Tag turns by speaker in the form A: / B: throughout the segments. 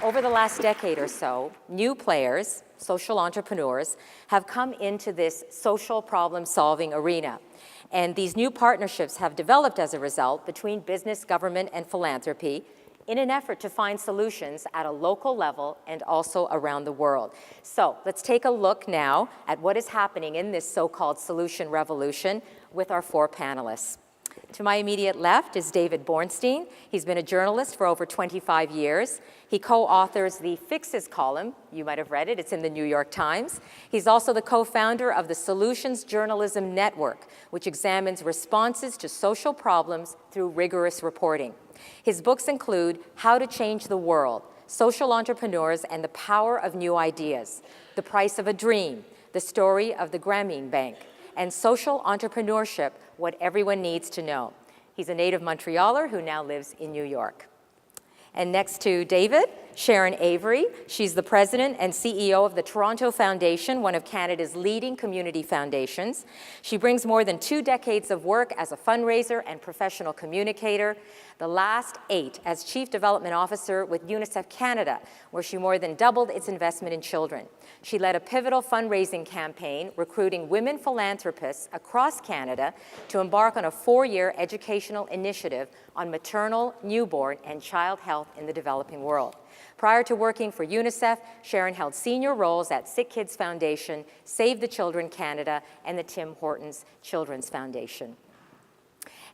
A: Over the last decade or so, new players, social entrepreneurs, have come into this social problem-solving arena. And these new partnerships have developed as a result between business, government, and philanthropy in an effort to find solutions at a local level and also around the world. So let's take a look now at what is happening in this so-called solution revolution with our 4 panelists. To my immediate left is David Bornstein. He's been a journalist for over 25 years. He co-authors the Fixes column. You might have read it. It's in the New York Times. He's also the co-founder of the Solutions Journalism Network, which examines responses to social problems through rigorous reporting. His books include How to Change the World, Social Entrepreneurs and the Power of New Ideas, The Price of a Dream, The Story of the Grameen Bank, and Social Entrepreneurship, What Everyone Needs to Know. He's a native Montrealer who now lives in New York. And next to David, Sharon Avery. She's the president and CEO of the Toronto Foundation, one of Canada's leading community foundations. She brings more than 2 decades of work as a fundraiser and professional communicator, the last 8 as Chief Development Officer with UNICEF Canada, where she more than doubled its investment in children. She led a pivotal fundraising campaign recruiting women philanthropists across Canada to embark on a 4-year educational initiative on maternal, newborn, and child health in the developing world. Prior to working for UNICEF, Sharon held senior roles at Sick Kids Foundation, Save the Children Canada, and the Tim Hortons Children's Foundation.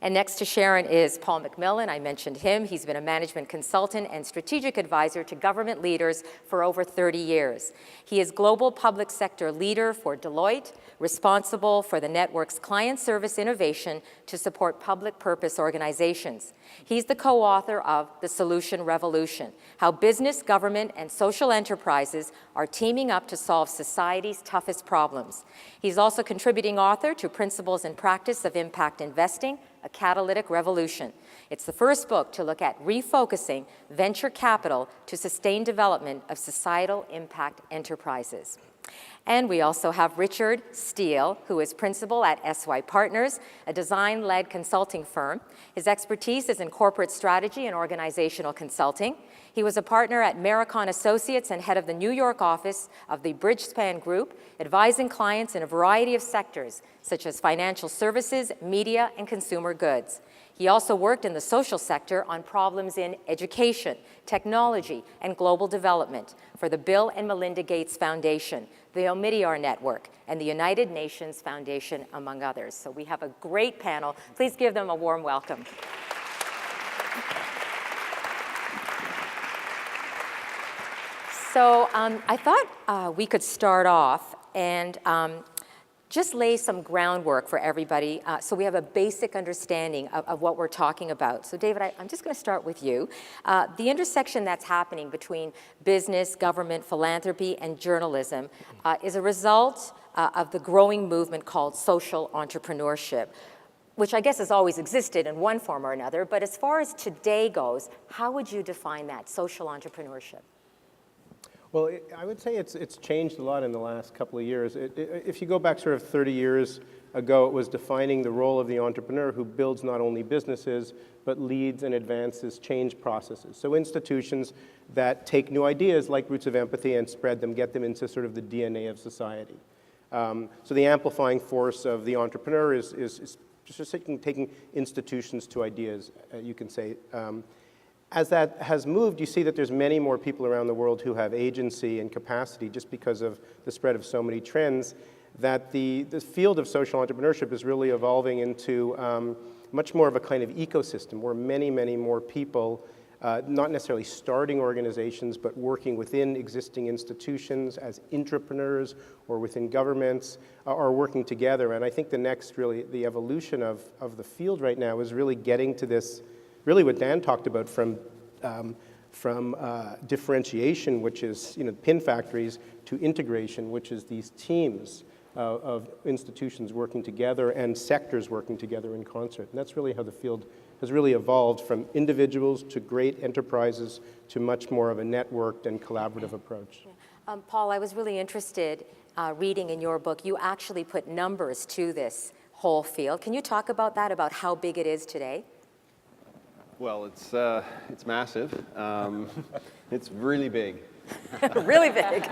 A: And next to Sharon is Paul MacMillan. I mentioned him. He's been a management consultant and strategic advisor to government leaders for over 30 years. He is global public sector leader for Deloitte, responsible for the network's client service innovation to support public purpose organizations. He's the co-author of The Solution Revolution, How Business, Government, and Social Enterprises are teaming up to solve society's toughest problems. He's also contributing author to Principles and Practice of Impact Investing, A Catalytic Revolution. It's the first book to look at refocusing venture capital to sustain development of societal impact enterprises. And we also have Richard Steele, who is principal at SYPartners, a design-led consulting firm. His expertise is in corporate strategy and organizational consulting. He was a partner at Maricon Associates and head of the New York office of the Bridgespan Group, advising clients in a variety of sectors, such as financial services, media, and consumer goods. He also worked in the social sector on problems in education, technology, and global development for the Bill and Melinda Gates Foundation, the Omidyar Network, and the United Nations Foundation, among others. So we have a great panel. Please give them a warm welcome. So I thought we could start off and just lay some groundwork for everybody so we have a basic understanding of what we're talking about. So David, I'm just going to start with you. The intersection that's happening between business, government, philanthropy, and journalism is a result of the growing movement called social entrepreneurship, which I guess has always existed in one form or another. But as far as today goes, how would you define that, social entrepreneurship?
B: Well, I would say it's changed a lot in the last couple of years. If you go back sort of 30 years ago, it was defining the role of the entrepreneur who builds not only businesses, but leads and advances change processes. So institutions that take new ideas like Roots of Empathy and spread them, get them into sort of the DNA of society. So the amplifying force of the entrepreneur is just taking institutions to ideas, you can say. As that has moved, you see that there's many more people around the world who have agency and capacity just because of the spread of so many trends, that the field of social entrepreneurship is really evolving into much more of a kind of ecosystem where many, many more people, not necessarily starting organizations, but working within existing institutions as intrapreneurs or within governments are working together. And I think the next really, the evolution of the field right now is really getting to this, really what Dan talked about from differentiation, which is pin factories, to integration, which is these teams of institutions working together and sectors working together in concert. And that's really how the field has really evolved from individuals to great enterprises to much more of a networked and collaborative approach.
A: Paul, I was really interested reading in your book, you actually put numbers to this whole field. Can you talk about that, about how big it is today?
C: Well, it's massive. It's really big.
A: Really big.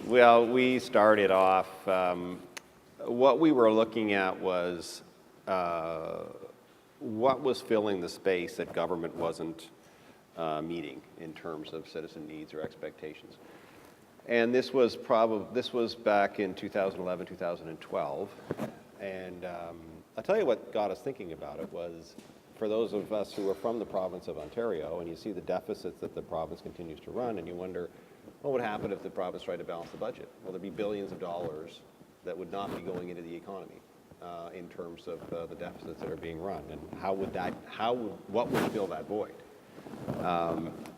C: Well, we started off, what we were looking at was what was filling the space that government wasn't meeting in terms of citizen needs or expectations. And this was back in 2011, 2012. And I'll tell you what got us thinking about it was, for those of us who are from the province of Ontario, and you see the deficits that the province continues to run, and you wonder, what would happen if the province tried to balance the budget? Well, there'd be billions of dollars that would not be going into the economy in terms of the deficits that are being run, and what would fill that void?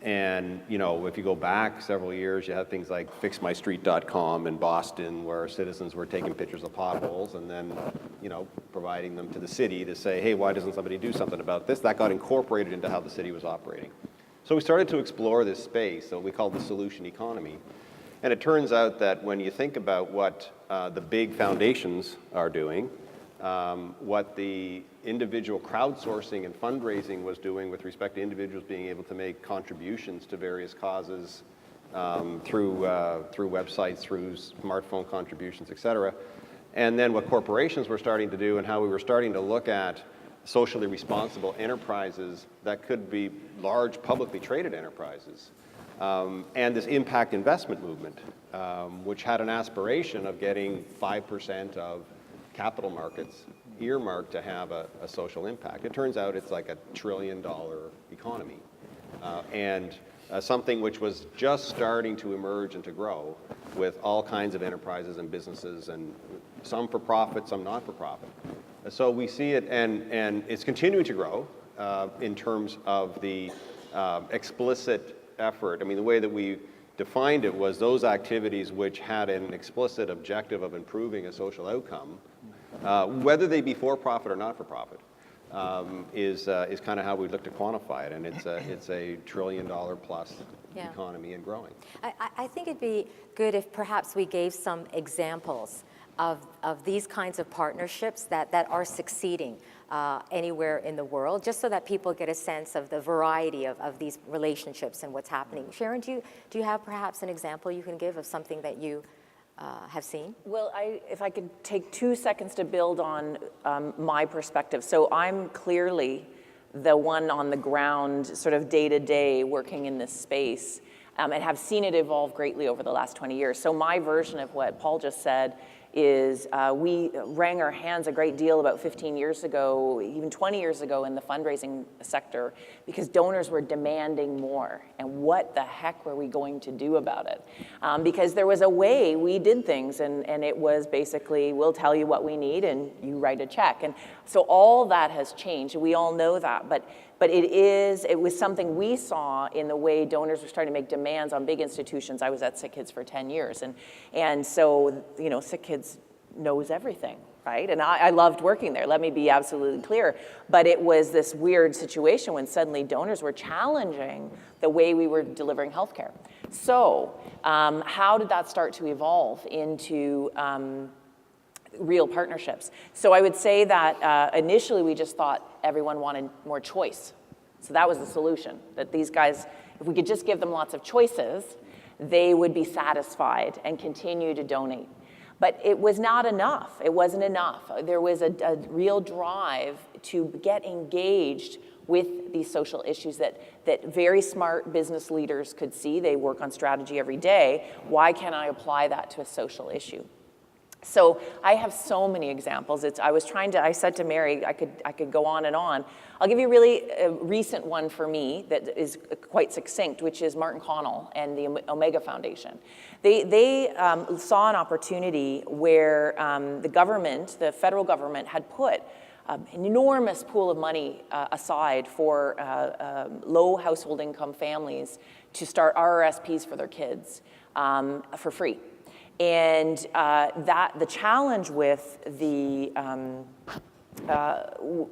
C: And you know, if you go back several years, you had things like FixMyStreet.com in Boston, where citizens were taking pictures of potholes and then, you know, providing them to the city to say, hey, why doesn't somebody do something about this? That got incorporated into how the city was operating. So we started to explore this space, so we called the solution economy. And it turns out that when you think about what the big foundations are doing, what the individual crowdsourcing and fundraising was doing with respect to individuals being able to make contributions to various causes through websites, through smartphone contributions, et cetera. And then what corporations were starting to do and how we were starting to look at socially responsible enterprises that could be large publicly traded enterprises. And this impact investment movement, which had an aspiration of getting 5% of capital markets earmarked to have a social impact. It turns out it's like $1 trillion economy. And something which was just starting to emerge and to grow with all kinds of enterprises and businesses, and some for profit, some not for profit. So we see it, and it's continuing to grow in terms of the explicit effort. I mean, the way that we defined it was those activities which had an explicit objective of improving a social outcome, whether they be for profit or not for profit, is kind of how we look to quantify it, and it's a $1 trillion plus economy and growing.
A: I think it'd be good if perhaps we gave some examples of these kinds of partnerships that are succeeding anywhere in the world, just so that people get a sense of the variety of these relationships and what's happening. Sharon, do you have perhaps an example you can give of something that you have seen?
D: Well, if I could take 2 seconds to build on my perspective. So I'm clearly the one on the ground, sort of day to day, working in this space, and have seen it evolve greatly over the last 20 years. So my version of what Paul just said is we wrung our hands a great deal about 15 years ago, even 20 years ago in the fundraising sector, because donors were demanding more. And what the heck were we going to do about it? Because there was a way we did things, and it was basically, we'll tell you what we need and you write a check. And so all that has changed. We all know that. But it was something we saw in the way donors were starting to make demands on big institutions. I was at Sick Kids for 10 years. And so, you know, Sick Kids knows everything, right? And I loved working there, let me be absolutely clear. But it was this weird situation when suddenly donors were challenging the way we were delivering healthcare. So how did that start to evolve into real partnerships? So I would say that initially we just thought everyone wanted more choice. So that was the solution, that these guys, if we could just give them lots of choices, they would be satisfied and continue to donate. But it was not enough. It wasn't enough. There was a real drive to get engaged with these social issues that very smart business leaders could see. They work on strategy every day. Why can't I apply that to a social issue? So I have so many examples. I said to Mary, I could go on and on. I'll give you a really recent one for me that is quite succinct, which is Martin Connell and the Omega Foundation. They saw an opportunity where the federal government had put an enormous pool of money aside for low household income families to start RRSPs for their kids for free. And the challenge with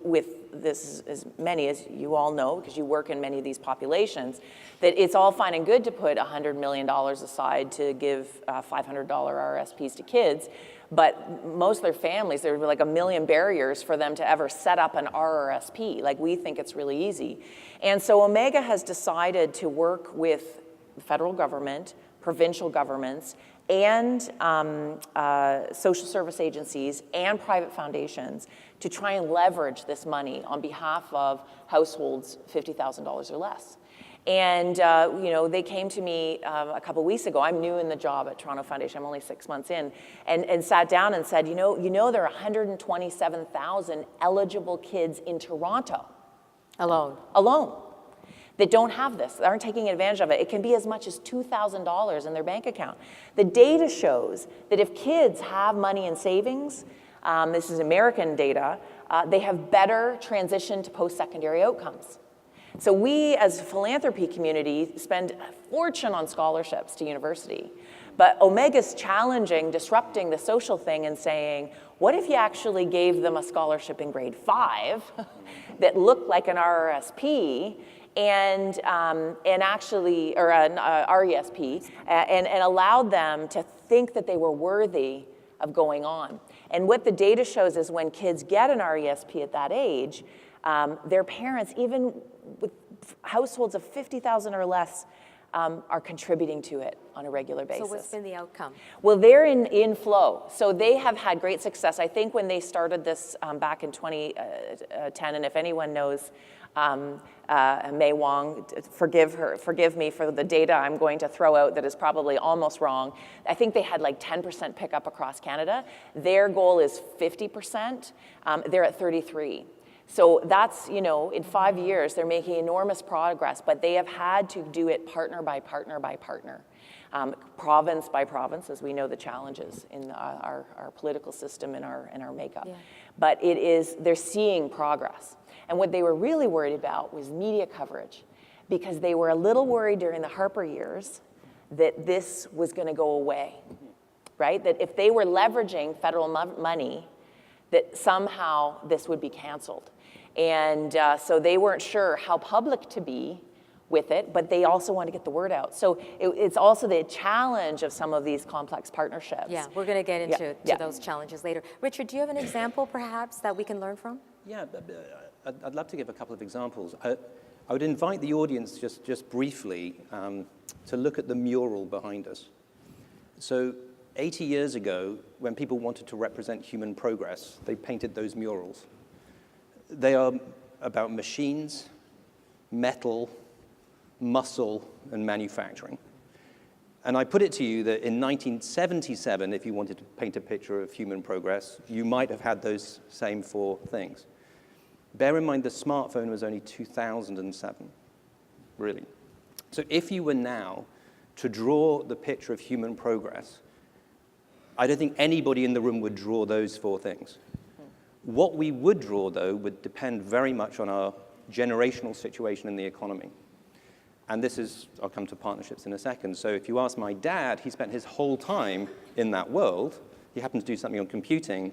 D: with this, as many as you all know, because you work in many of these populations, that it's all fine and good to put $100 million aside to give $500 RSPs to kids, But most of their families, there would be like a million barriers for them to ever set up an RRSP. Like, we think it's really easy. And so Omega has decided to work with the federal government, provincial governments, and social service agencies and private foundations to try and leverage this money on behalf of households $50,000 or less. And they came to me a couple weeks ago. I'm new in the job at Toronto Foundation. I'm only 6 months in, and sat down and said, there are 127,000 eligible kids in Toronto alone that don't have this, that aren't taking advantage of it. It can be as much as $2,000 in their bank account. The data shows that if kids have money in savings, this is American data, they have better transition to post-secondary outcomes. So we, as a philanthropy community, spend a fortune on scholarships to university. But Omega's challenging, disrupting the social thing and saying, what if you actually gave them a scholarship in grade 5 that looked like an RRSP and actually, or an RESP, and allowed them to think that they were worthy of going on. And what the data shows is when kids get an RESP at that age, their parents, even with households of 50,000 or less, are contributing to it on a regular basis.
A: So what's been the outcome?
D: Well, they're in flow. So they have had great success. I think when they started this back in 2010, and if anyone knows May Wong, forgive me for the data I'm going to throw out that is probably almost wrong. I think they had like 10% pickup across Canada. Their goal is 50%. They're at 33. So that's, in 5 years, they're making enormous progress, but they have had to do it partner by partner by partner, province by province, as we know the challenges in our political system and our makeup. Yeah. But they're seeing progress. And what they were really worried about was media coverage, because they were a little worried during the Harper years that this was going to go away, right? That if they were leveraging federal money, that somehow this would be canceled. And so they weren't sure how public to be with it, but they also want to get the word out. So it's also the challenge of some of these complex partnerships.
A: Yeah, we're going to get into those challenges later. Richard, do you have an example, perhaps, that we can learn from?
E: Yeah, I'd love to give a couple of examples. I would invite the audience just briefly to look at the mural behind us. So 80 years ago, when people wanted to represent human progress, they painted those murals. They are about machines, metal, muscle, and manufacturing. And I put it to you that in 1977, if you wanted to paint a picture of human progress, you might have had those same 4 things. Bear in mind the smartphone was only 2007, really. So if you were now to draw the picture of human progress, I don't think anybody in the room would draw those 4 things. What we would draw, though, would depend very much on our generational situation in the economy. And I'll come to partnerships in a second. So if you ask my dad, he spent his whole time in that world. He happened to do something on computing,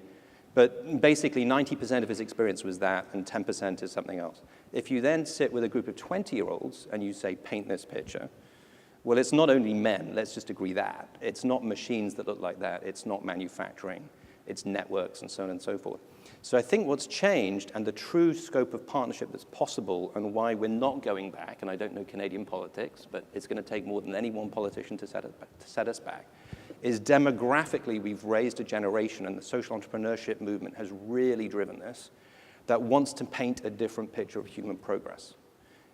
E: but basically 90% of his experience was that, and 10% is something else. If you then sit with a group of 20-year-olds and you say, paint this picture, well, it's not only men, let's just agree that. It's not machines that look like that. It's not manufacturing. It's networks and so on and so forth. So I think what's changed, and the true scope of partnership that's possible, and why we're not going back, and I don't know Canadian politics, but it's going to take more than any one politician to set us back, is demographically we've raised a generation, and the social entrepreneurship movement has really driven this, that wants to paint a different picture of human progress.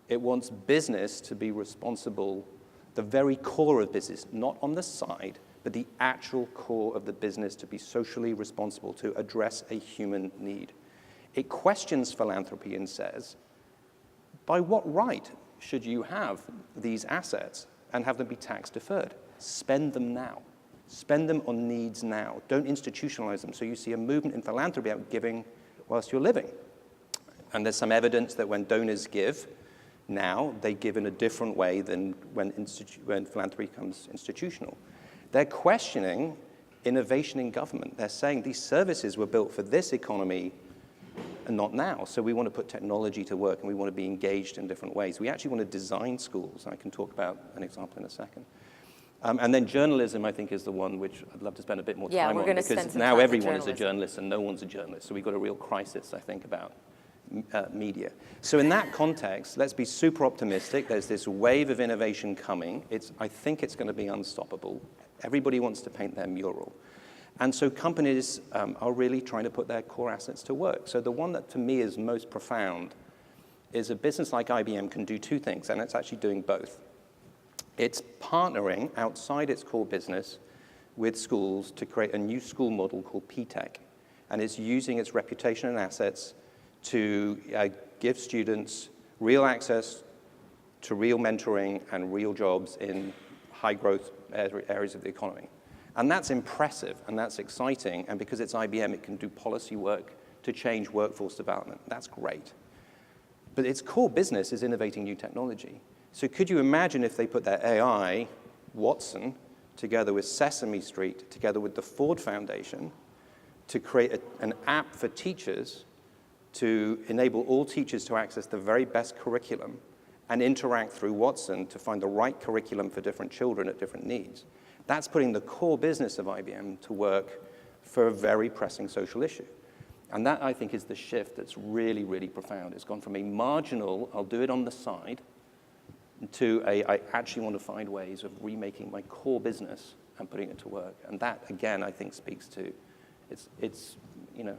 E: It wants business to be responsible, the very core of business, not on the side, but the actual core of the business to be socially responsible, to address a human need. It questions philanthropy and says, by what right should you have these assets and have them be tax deferred? Spend them now. Spend them on needs now. Don't institutionalize them. So you see a movement in philanthropy about giving whilst you're living. And there's some evidence that when donors give now, they give in a different way than when philanthropy becomes institutional. They're questioning innovation in government. They're saying these services were built for this economy and not now. So we want to put technology to work, and we want to be engaged in different ways. We actually want to design schools. I can talk about an example in a second. And then journalism, I think, is the one which I'd love to spend a bit more
A: Yeah,
E: time
A: we're
E: on,
A: gonna spend
E: because
A: some
E: now
A: time on
E: everyone is a
A: journalism.
E: journalist and no one's a journalist. So we've got a real crisis, I think, about media. So in that context, let's be super optimistic. There's this wave of innovation coming. I think it's going to be unstoppable. Everybody wants to paint their mural. And so companies are really trying to put their core assets to work. So the one that to me is most profound is a business like IBM can do two things, and it's actually doing both. It's partnering outside its core business with schools to create a new school model called P-Tech. And it's using its reputation and assets to give students real access to real mentoring and real jobs in high growth areas of the economy. And that's impressive and that's exciting. And because it's IBM, it can do policy work to change workforce development. That's great. But its core business is innovating new technology. So could you imagine if they put their AI, Watson, together with Sesame Street, together with the Ford Foundation, to create an app for teachers to enable all teachers to access the very best curriculum and interact through Watson to find the right curriculum for different children at different needs. That's putting the core business of IBM to work for a very pressing social issue. And that, I think, is the shift that's really, really profound. It's gone from a marginal, I'll do it on the side, to I actually want to find ways of remaking my core business and putting it to work. And that, again, I think speaks to,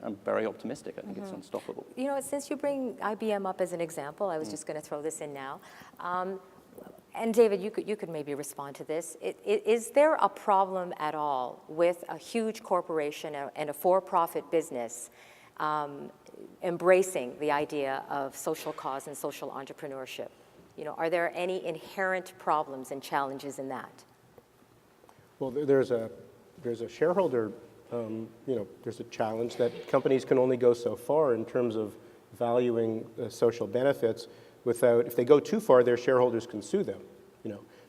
E: I'm very optimistic. I think it's unstoppable.
A: You know, since you bring IBM up as an example, I was just going to throw this in now. And David, you could maybe respond to this. Is there a problem at all with a huge corporation and a for-profit business embracing the idea of social cause and social entrepreneurship? You know, are there any inherent problems and challenges in that?
B: Well, there's a shareholder, there's a challenge that companies can only go so far in terms of valuing social benefits without, if they go too far, their shareholders can sue them,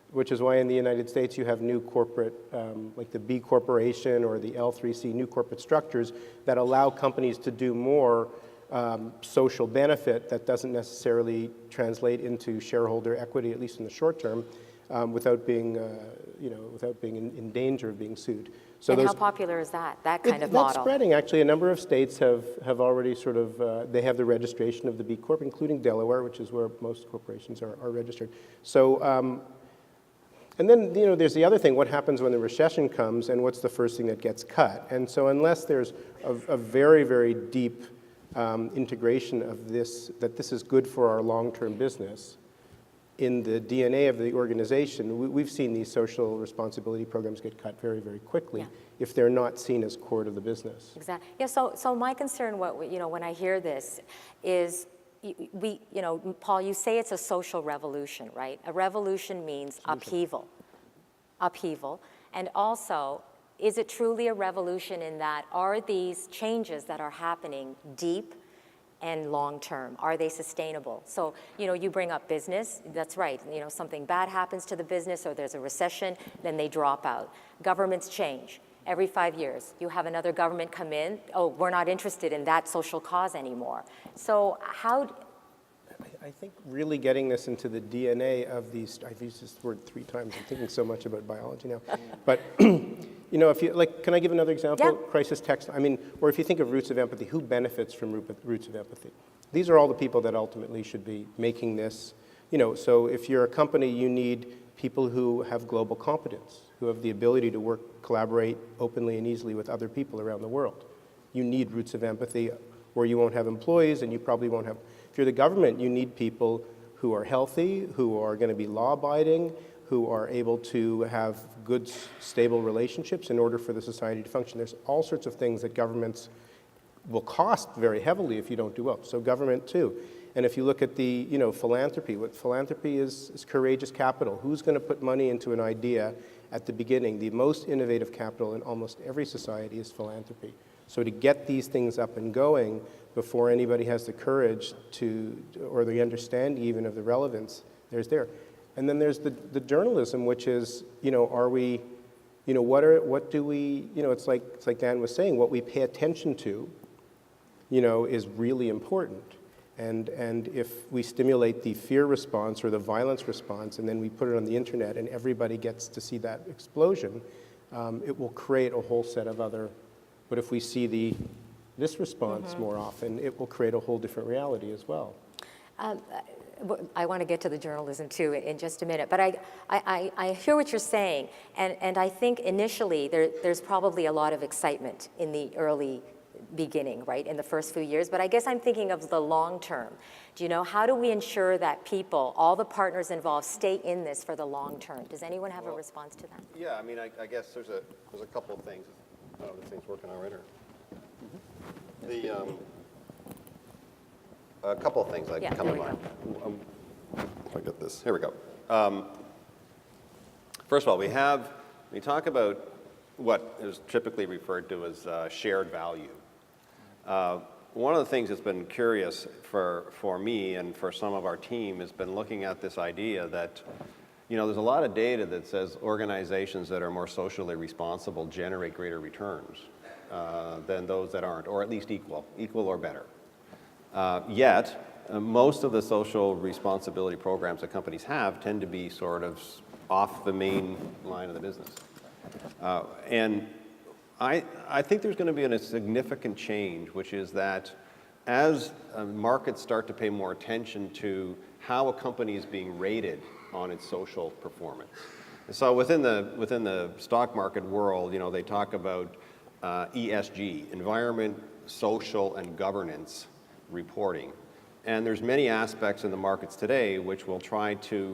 B: which is why in the United States you have new corporate, like the B Corporation or the L3C, new corporate structures that allow companies to do more social benefit that doesn't necessarily translate into shareholder equity, at least in the short term, without being, in danger of being sued. So
A: and how popular is that kind of model?
B: That's spreading, actually. A number of states have already sort of, they have the registration of the B Corp, including Delaware, which is where most corporations are registered. So, and then, there's the other thing, what happens when the recession comes and what's the first thing that gets cut? And so unless there's a very, very deep integration of this, that this is good for our long-term business, in the DNA of the organization, we've seen these social responsibility programs get cut very, very quickly if they're not seen as core to the business.
A: Exactly. Yeah. So my concern, when I hear this, is Paul, you say it's a social revolution, right? A revolution means upheaval, and also, is it truly a revolution in that are these changes that are happening deep and long-term? Are they sustainable? So, you bring up business, that's right. Something bad happens to the business or there's a recession, then they drop out. Governments change. Every 5 years, you have another government come in, oh, we're not interested in that social cause anymore. So
B: I think really getting this into the DNA of these, I've used this word 3 times, I'm thinking so much about biology now. But, if you, can I give another example?
A: Yeah.
B: Crisis text, or if you think of roots of empathy, who benefits from roots of empathy? These are all the people that ultimately should be making this, so if you're a company, you need people who have global competence, who have the ability to collaborate openly and easily with other people around the world. You need roots of empathy, or you won't have employees, and you probably won't have. If you're the government, you need people who are healthy, who are going to be law-abiding, who are able to have good, stable relationships in order for the society to function. There's all sorts of things that governments will cost very heavily if you don't do well. So government too. And if you look at the, philanthropy, what philanthropy is courageous capital. Who's going to put money into an idea at the beginning? The most innovative capital in almost every society is philanthropy. So to get these things up and going before anybody has the courage or the understanding even of the relevance, there. And then there's the journalism, which is, are we, what do we, it's like Dan was saying, what we pay attention to, is really important. And if we stimulate the fear response or the violence response, and then we put it on the internet and everybody gets to see that explosion, it will create a whole set of other, but if we see this response more often, it will create a whole different reality as well.
A: I want to get to the journalism too in just a minute, but I hear what you're saying, and I think initially there's probably a lot of excitement in the early beginning, right, in the first few years, but I guess I'm thinking of the long term. Do you know, how do we ensure that people, all the partners involved, stay in this for the long term? Does anyone have a response to that?
C: Yeah, I mean, I guess there's a couple of things. I don't know if this thing's working all right, or a couple of things that come to mind. If I get this, here we go. First of all, we talk about what is typically referred to as shared value. One of the things that's been curious for me and for some of our team has been looking at this idea that, you know, there's a lot of data that says organizations that are more socially responsible generate greater returns than those that aren't, or at least equal or better. Yet, most of the social responsibility programs that companies have tend to be sort of off the main line of the business. And I think there's going to be a significant change, which is that as markets start to pay more attention to how a company is being rated on its social performance. So within the stock market world, you know, they talk about ESG, environment, social, and governance reporting. And there's many aspects in the markets today which will try to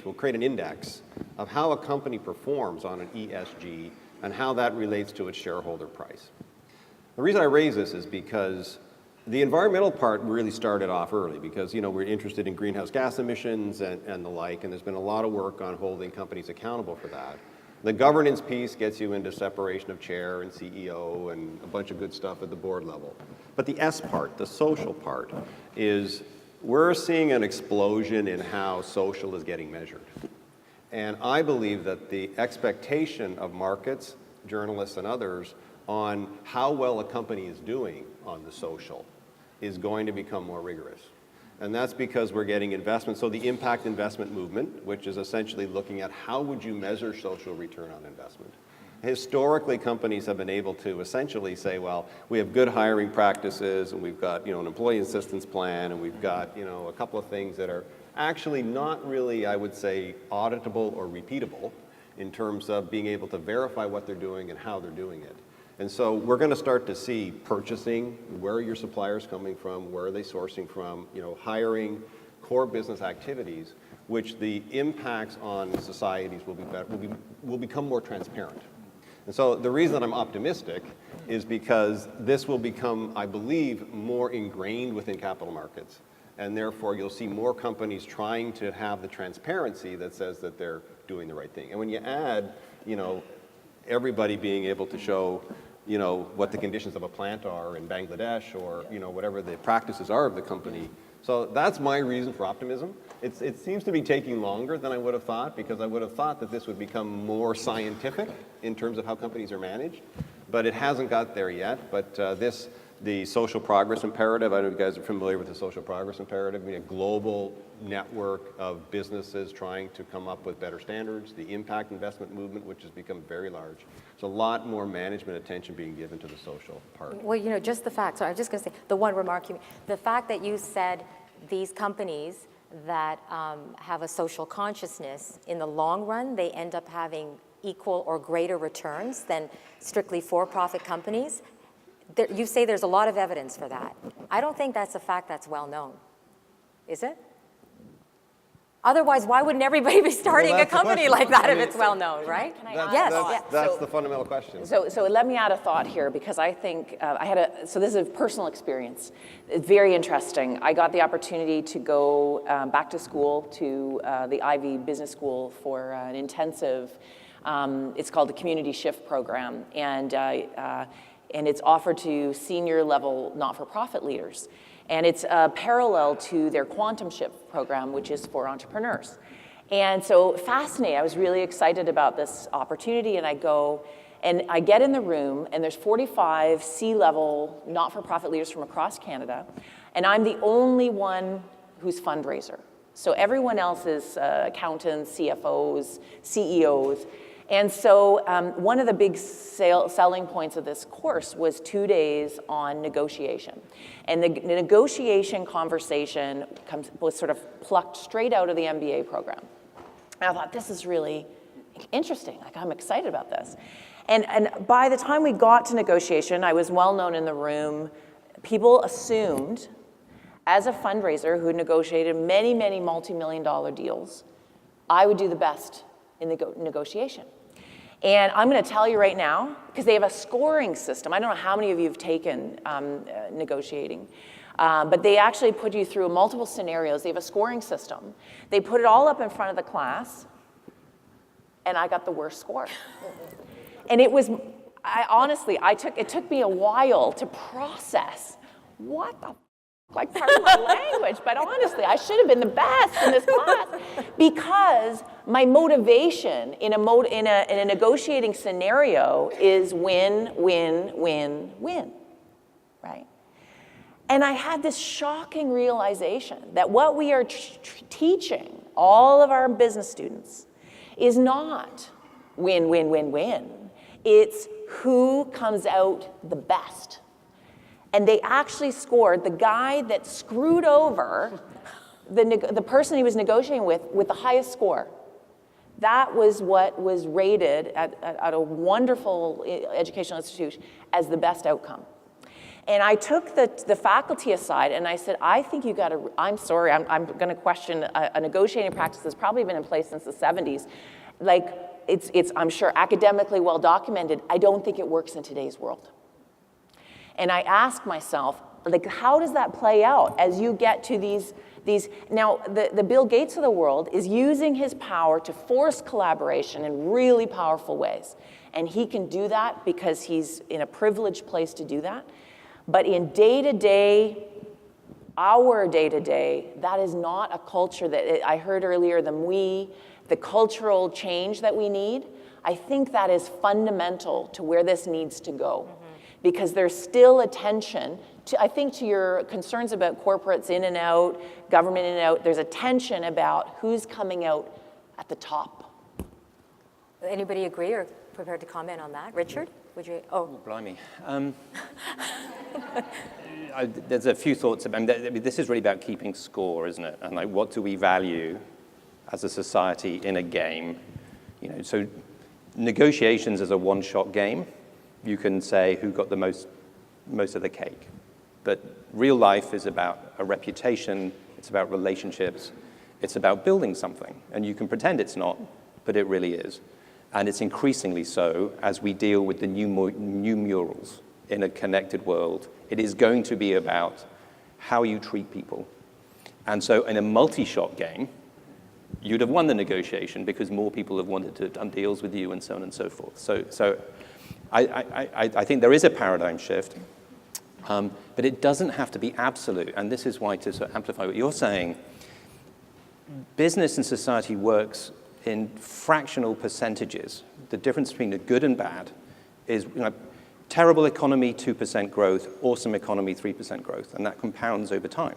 C: will create an index of how a company performs on an ESG and how that relates to its shareholder price. The reason I raise this is because the environmental part really started off early because, you know, we're interested in greenhouse gas emissions and the like, and there's been a lot of work on holding companies accountable for that. The governance piece gets you into separation of chair and CEO and a bunch of good stuff at the board level. But the S part, the social part, is we're seeing an explosion in how social is getting measured. And I believe that the expectation of markets, journalists, and others on how well a company is doing on the social is going to become more rigorous. And that's because we're getting investment. So the impact investment movement, which is essentially looking at how would you measure social return on investment. Historically, companies have been able to essentially say, well, we have good hiring practices, and we've got, you know, an employee assistance plan, and we've got, you know, a couple of things that are actually not really, I would say, auditable or repeatable in terms of being able to verify what they're doing and how they're doing it. And so we're going to start to see purchasing, where are your suppliers coming from, where are they sourcing from, you know, hiring, core business activities, which the impacts on societies will become more transparent. And so the reason that I'm optimistic is because this will become, I believe, more ingrained within capital markets. And therefore, you'll see more companies trying to have the transparency that says that they're doing the right thing. And when you add, you know, everybody being able to show, you know, what the conditions of a plant are in Bangladesh or, you know, whatever the practices are of the company. So that's my reason for optimism. It seems to be taking longer than I would have thought because I would have thought that this would become more scientific in terms of how companies are managed. But it hasn't got there yet. But the social progress imperative, I know you guys are familiar with the social progress imperative, I mean, a global network of businesses trying to come up with better standards, the impact investment movement, which has become very large. There's a lot more management attention being given to the social part.
A: Well, you know, just the fact, so I'm just going to say, the one remark you made, the fact that you said these companies that have a social consciousness, in the long run, they end up having equal or greater returns than strictly for-profit companies. You say there's a lot of evidence for that. I don't think that's a fact that's well known. Is it? Otherwise, why wouldn't everybody be starting a company like that if it's well known, right?
D: Can I add
A: Yes.
D: a thought?
C: That's the fundamental question.
D: So let me add a thought here because I think so this is a personal experience. It's very interesting. I got the opportunity to go back to school to the Ivy Business School for an intensive, it's called the Community Shift Program. And it's offered to senior level not-for-profit leaders. And it's parallel to their Quantum Shift program, which is for entrepreneurs. And so fascinating, I was really excited about this opportunity, and I go, and I get in the room, and there's 45 C-level not-for-profit leaders from across Canada, And I'm the only one who's fundraiser. So everyone else is accountants, CFOs, CEOs. And so one of the big selling points of this course was 2 days on negotiation. And the negotiation conversation was sort of plucked straight out of the MBA program. And I thought, this is really interesting. Like, I'm excited about this. And by the time we got to negotiation, I was well known in the room. People assumed, as a fundraiser who negotiated many, many multi-million-dollar deals, I would do the best in the negotiation. And I'm going to tell you right now, because they have a scoring system. I don't know how many of you have taken negotiating, but they actually put you through multiple scenarios. They have a scoring system. They put it all up in front of the class, and I got the worst score. And it was, it took me a while to process what the like part of my language, but honestly, I should have been the best in this class because my motivation in a negotiating scenario is win, win, win, win, right? And I had this shocking realization that what we are teaching all of our business students is not win, win, win, win. It's who comes out the best. And they actually scored the guy that screwed over the person he was negotiating with the highest score. That was what was rated at a wonderful educational institution as the best outcome. And I took the faculty aside and I said, I think you got to, I'm sorry, I'm going to question a negotiating practice that's probably been in place since the 70s. Like, it's I'm sure, academically well documented. I don't think it works in today's world. And I ask myself, like, how does that play out as you get to these now, the Bill Gates of the world is using his power to force collaboration in really powerful ways. And he can do that because he's in a privileged place to do that. But in day-to-day, our day-to-day, that is not a culture that, I heard earlier, the cultural change that we need. I think that is fundamental to where this needs to go. Because there's still a tension, I think to your concerns about corporates in and out, government in and out, there's a tension about who's coming out at the top.
A: Anybody agree or prepared to comment on that? Richard, would you? Oh,
E: blimey. There's a few thoughts. This is really about keeping score, isn't it? And like, what do we value as a society in a game? So negotiations is a one-shot game. You can say who got the most of the cake. But real life is about a reputation, it's about relationships, it's about building something. And you can pretend it's not, but it really is. And it's increasingly so as we deal with the new murals in a connected world. It is going to be about how you treat people. And so in a multi-shot game, you'd have won the negotiation because more people have wanted to have done deals with you and so on and so forth. So I think there is a paradigm shift, but it doesn't have to be absolute. And this is why, to sort of amplify what you're saying, business and society works in fractional percentages. The difference between the good and bad is terrible economy, 2% growth, awesome economy, 3% growth, and that compounds over time.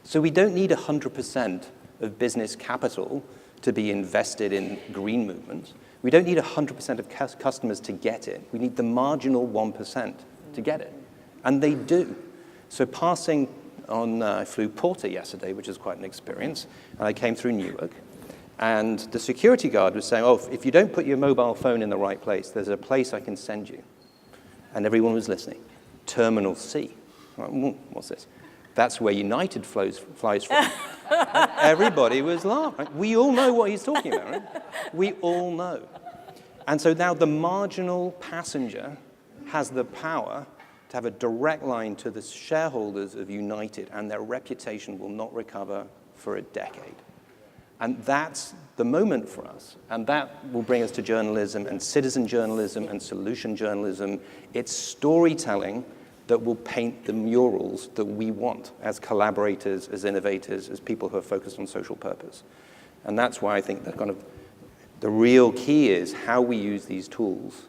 E: So we don't need 100% of business capital to be invested in green movements. We don't need 100% of customers to get it. We need the marginal 1% to get it. And they do. So passing on, I flew Porter yesterday, which is quite an experience, and I came through Newark. And the security guard was saying, oh, if you don't put your mobile phone in the right place, there's a place I can send you. And everyone was listening. Terminal C. What's this? That's where United flies from. Everybody was laughing. We all know what he's talking about, right? We all know. And so now the marginal passenger has the power to have a direct line to the shareholders of United, and their reputation will not recover for a decade. And that's the moment for us. And that will bring us to journalism and citizen journalism and solution journalism. It's storytelling that will paint the murals that we want as collaborators, as innovators, as people who are focused on social purpose. And that's why I think that the real key is how we use these tools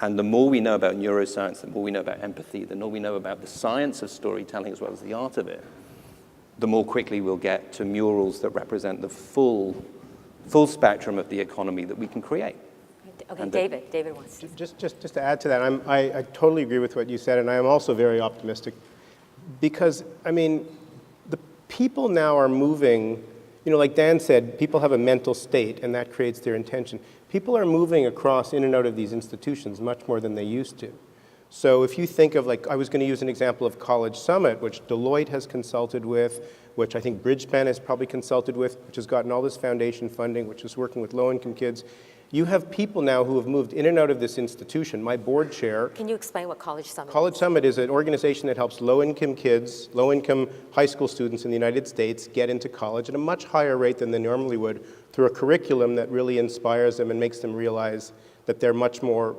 E: And the more we know about neuroscience, the more we know about empathy, the more we know about the science of storytelling as well as the art of it, the more quickly we'll get to murals that represent the full spectrum of the economy that we can create.
A: Okay,
E: And
A: David wants to.
B: Just to add to that, I totally agree with what you said, and I am also very optimistic because, I mean, the people now are moving, like Dan said, people have a mental state, and that creates their intention. People are moving across in and out of these institutions much more than they used to. So if you think of, I was going to use an example of College Summit, which Deloitte has consulted with, which I think Bridgespan has probably consulted with, which has gotten all this foundation funding, which is working with low-income kids. You have people now who have moved in and out of this institution. My board chair.
A: Can you explain what College Summit is?
B: College Summit is an organization that helps low-income kids, low-income high school students in the United States get into college at a much higher rate than they normally would through a curriculum that really inspires them and makes them realize that they're much more,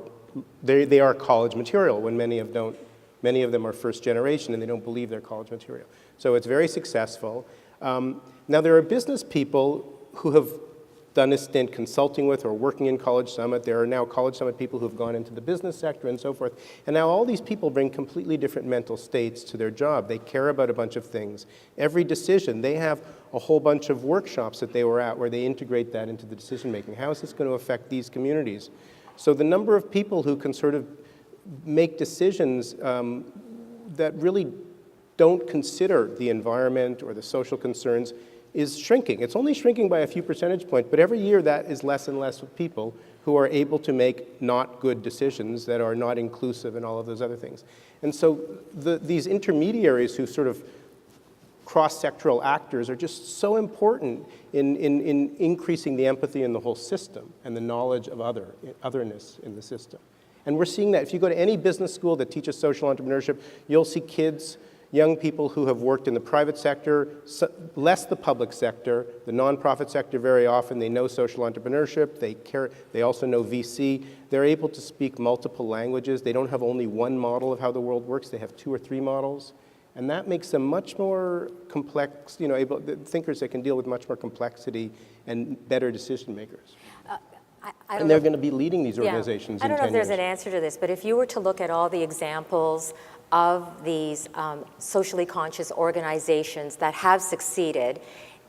B: they are college material when many of them are first generation and they don't believe they're college material. So it's very successful. Now there are business people who have done a stint consulting with or working in College Summit. There are now College Summit people who have gone into the business sector and so forth. And now all these people bring completely different mental states to their job. They care about a bunch of things. Every decision, they have a whole bunch of workshops that they were at where they integrate that into the decision making. How is this going to affect these communities? So the number of people who can sort of make decisions that really don't consider the environment or the social concerns is shrinking. It's only shrinking by a few percentage points, but every year that is less and less of people who are able to make not good decisions that are not inclusive and all of those other things. And so these intermediaries who sort of cross-sectoral actors are just so important in increasing the empathy in the whole system and the knowledge of otherness in the system. And we're seeing that. If you go to any business school that teaches social entrepreneurship, you'll see kids, young people who have worked in the private sector, less the public sector, the nonprofit sector very often. They know social entrepreneurship. They also know VC. They're able to speak multiple languages. They don't have only one model of how the world works. They have 2 or 3 models. And that makes them much more complex, thinkers that can deal with much more complexity and better decision makers. And they're going to be leading these organizations in 10 years.
A: I don't know if there's an answer to this, but if you were to look at all the examples of these socially conscious organizations that have succeeded,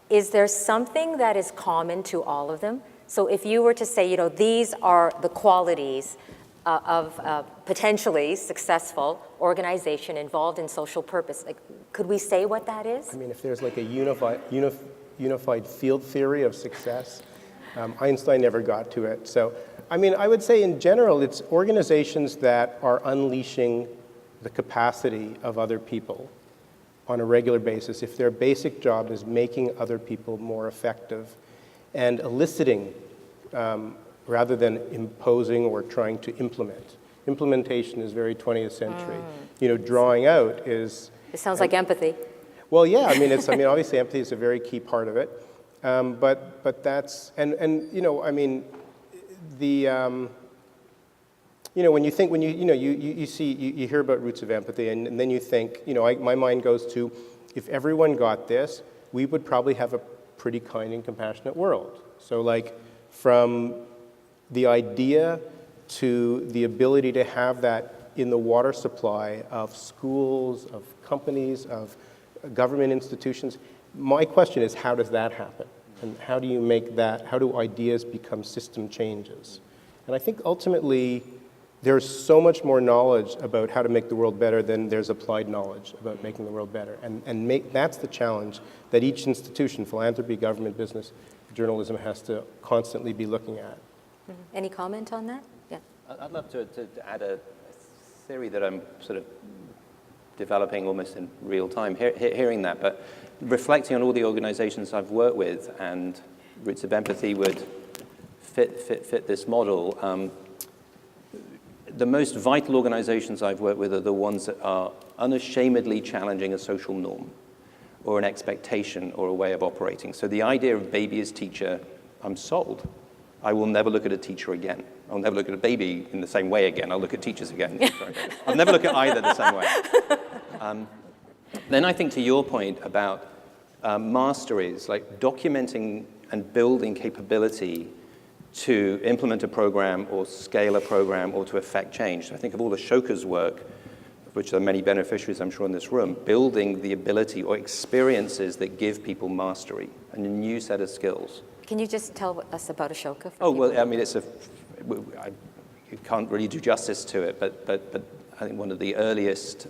A: is there something that is common to all of them? So if you were to say, these are the qualities of potentially successful organization involved in social purpose, could we say what that is?
B: I mean, if there's like a unified field theory of success, Einstein never got to it. So, I mean, I would say in general, it's organizations that are unleashing the capacity of other people on a regular basis. If their basic job is making other people more effective and eliciting rather than imposing or trying to implement. Implementation is very 20th century. Drawing out is...
A: It sounds like empathy.
B: Well, yeah, I mean, obviously empathy is a very key part of it. But that's, and I mean, the, when you hear about roots of empathy, and then you think, my mind goes to, if everyone got this, we would probably have a pretty kind and compassionate world. So from the idea to the ability to have that in the water supply of schools, of companies, of government institutions, my question is, how does that happen? And how do you make that, how do ideas become system changes? And I think ultimately, there's so much more knowledge about how to make the world better than there's applied knowledge about making the world better. And that's the challenge that each institution, philanthropy, government, business, journalism, has to constantly be looking at.
A: Any comment on that? Yeah.
E: I'd love to add a theory that I'm sort of developing almost in real time, hearing that, but reflecting on all the organizations I've worked with, and Roots of Empathy would fit this model. The most vital organizations I've worked with are the ones that are unashamedly challenging a social norm or an expectation or a way of operating. So the idea of baby as teacher, I'm sold. I will never look at a teacher again. I'll never look at a baby in the same way again. I'll look at teachers again. Sorry. I'll never look at either the same way. Then I think to your point about masteries, like documenting and building capability to implement a program or scale a program or to affect change. So I think of all the Ashoka's work, of which there are many beneficiaries, I'm sure, in this room, building the ability or experiences that give people mastery and a new set of skills.
A: Can you just tell us about Ashoka?
E: Oh, well, I mean, you can't really do justice to it, but I think one of the earliest,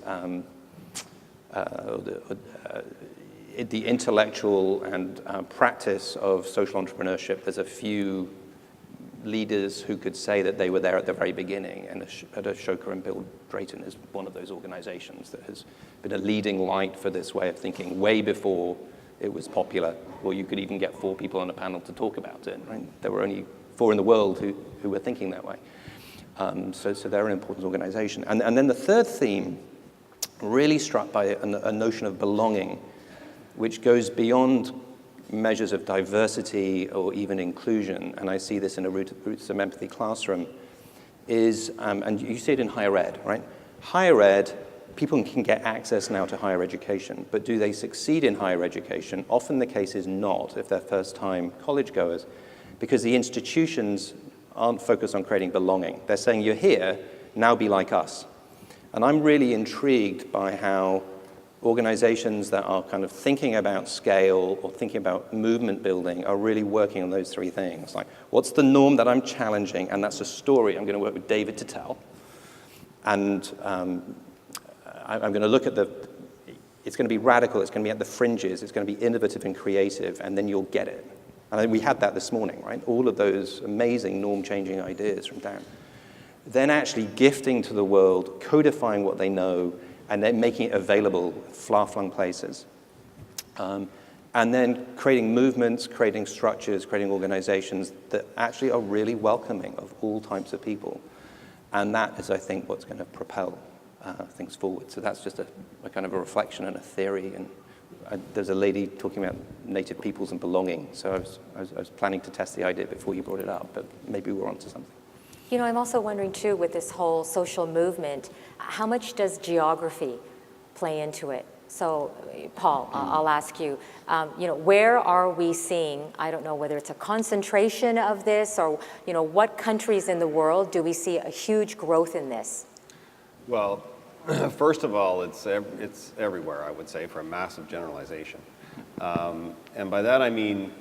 E: the intellectual and practice of social entrepreneurship, there's a few leaders who could say that they were there at the very beginning, and Ashoka and Bill Drayton is one of those organizations that has been a leading light for this way of thinking way before it was popular, or you could even get 4 people on a panel to talk about it, right? There were only 4 in the world who were thinking that way. So they're an important organization. And then the third theme, really struck by a notion of belonging, which goes beyond measures of diversity or even inclusion, and I see this in a Roots of Empathy classroom, is, and you see it in higher ed, right? Higher ed, people can get access now to higher education, but do they succeed in higher education? Often the case is not if they're first-time college goers, because the institutions aren't focused on creating belonging. They're saying, you're here, now be like us. And I'm really intrigued by how organizations that are kind of thinking about scale or thinking about movement building are really working on those 3 things. Like, what's the norm that I'm challenging? And that's a story I'm going to work with David to tell. And I'm going to look at it's going to be radical, it's going to be at the fringes, it's going to be innovative and creative, and then you'll get it. And we had that this morning, right? All of those amazing norm-changing ideas from Dan. Then actually gifting to the world, codifying what they know, and then making it available far-flung places. And then creating movements, creating structures, creating organizations that actually are really welcoming of all types of people. And that is, I think, what's going to propel things forward. So that's just a kind of a reflection and a theory. And there's a lady talking about native peoples and belonging. So I was planning to test the idea before you brought it up, but maybe we're onto something.
A: You know, I'm also wondering, too, with this whole social movement, how much does geography play into it? So, Paul, I'll ask you, where are we seeing, I don't know whether it's a concentration of this or, what countries in the world do we see a huge growth in this?
C: Well, first of all, it's everywhere, I would say, for a massive generalization. And by that I mean,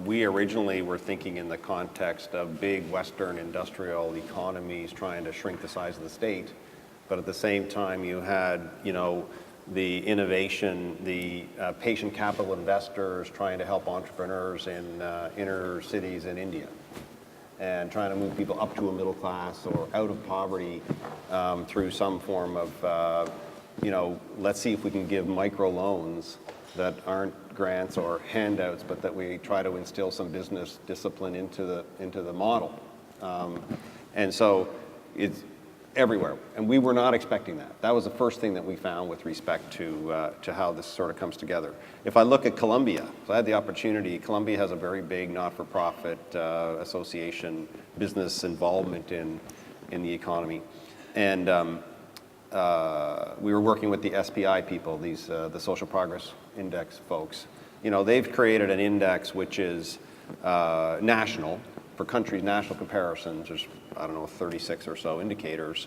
C: we originally were thinking in the context of big Western industrial economies trying to shrink the size of the state, but at the same time you had, the innovation, the patient capital investors trying to help entrepreneurs in inner cities in India, and trying to move people up to a middle class or out of poverty through some form of, let's see if we can give microloans that aren't grants or handouts, but that we try to instill some business discipline into the model. And so it's everywhere, and we were not expecting that. That was the first thing that we found with respect to how this sort of comes together. If I look at Colombia, so I had the opportunity, Colombia has a very big not-for-profit association business involvement in the economy, and we were working with the SPI people, the Social Progress Index folks. They've created an index which is national, for countries, national comparisons. There's, 36 or so indicators.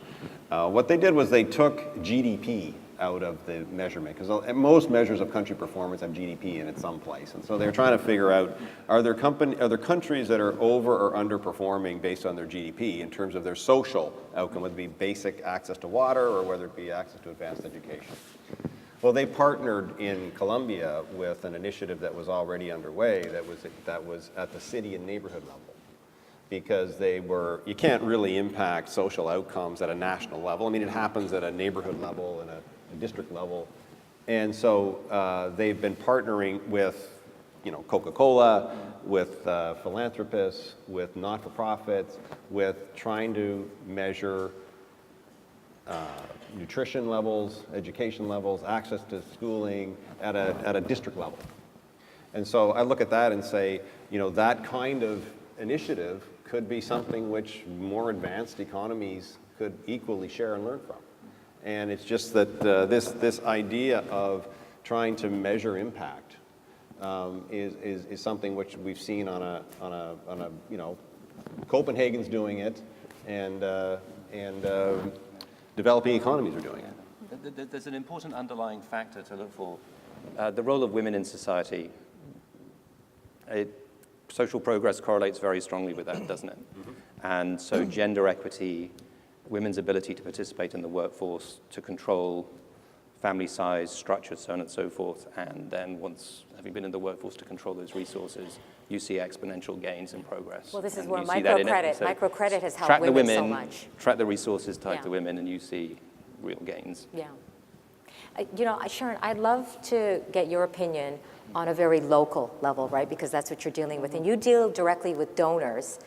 C: What they did was they took GDP out of the measurement, because most measures of country performance have GDP in it someplace. And so they're trying to figure out, are there countries that are over or underperforming based on their GDP in terms of their social outcome, whether it be basic access to water or whether it be access to advanced education. Well, they partnered in Colombia with an initiative that was already underway that was at the city and neighborhood level. Because you can't really impact social outcomes at a national level. I mean, it happens at a neighborhood level and a district level. And so they've been partnering with, Coca-Cola, with philanthropists, with not-for-profits, with trying to measure nutrition levels, education levels, access to schooling at a district level. And so I look at that and say, that kind of initiative could be something which more advanced economies could equally share and learn from. And it's just that this idea of trying to measure impact is something which we've seen on a Copenhagen's doing it, and developing economies are doing it.
E: There's an important underlying factor to look for. The role of women in society. Social progress correlates very strongly with that, doesn't it? Mm-hmm. And so gender equity, women's ability to participate in the workforce, to control family size, structure, so on and so forth, and then once having been in the workforce to control those resources, you see exponential gains in progress.
A: Well, this is
E: and
A: where microcredit has helped women so much.
E: Track the resources tied to women, and you see real gains.
A: Yeah. Sharon, I'd love to get your opinion on a very local level, right? Because that's what you're dealing with. And you deal directly with donors.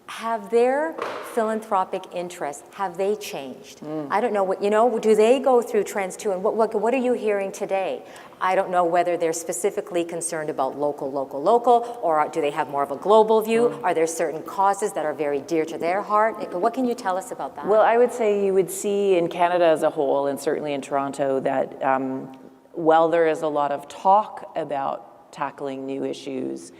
A: Have their philanthropic interests, have they changed? I don't know, do they go through trends too? And what are you hearing today? I don't know whether they're specifically concerned about local, or do they have more of a global view? Are there certain causes that are very dear to their heart? What can you tell us about that?
D: Well, I would say you would see in Canada as a whole, and certainly in Toronto, that while there is a lot of talk about tackling new issues,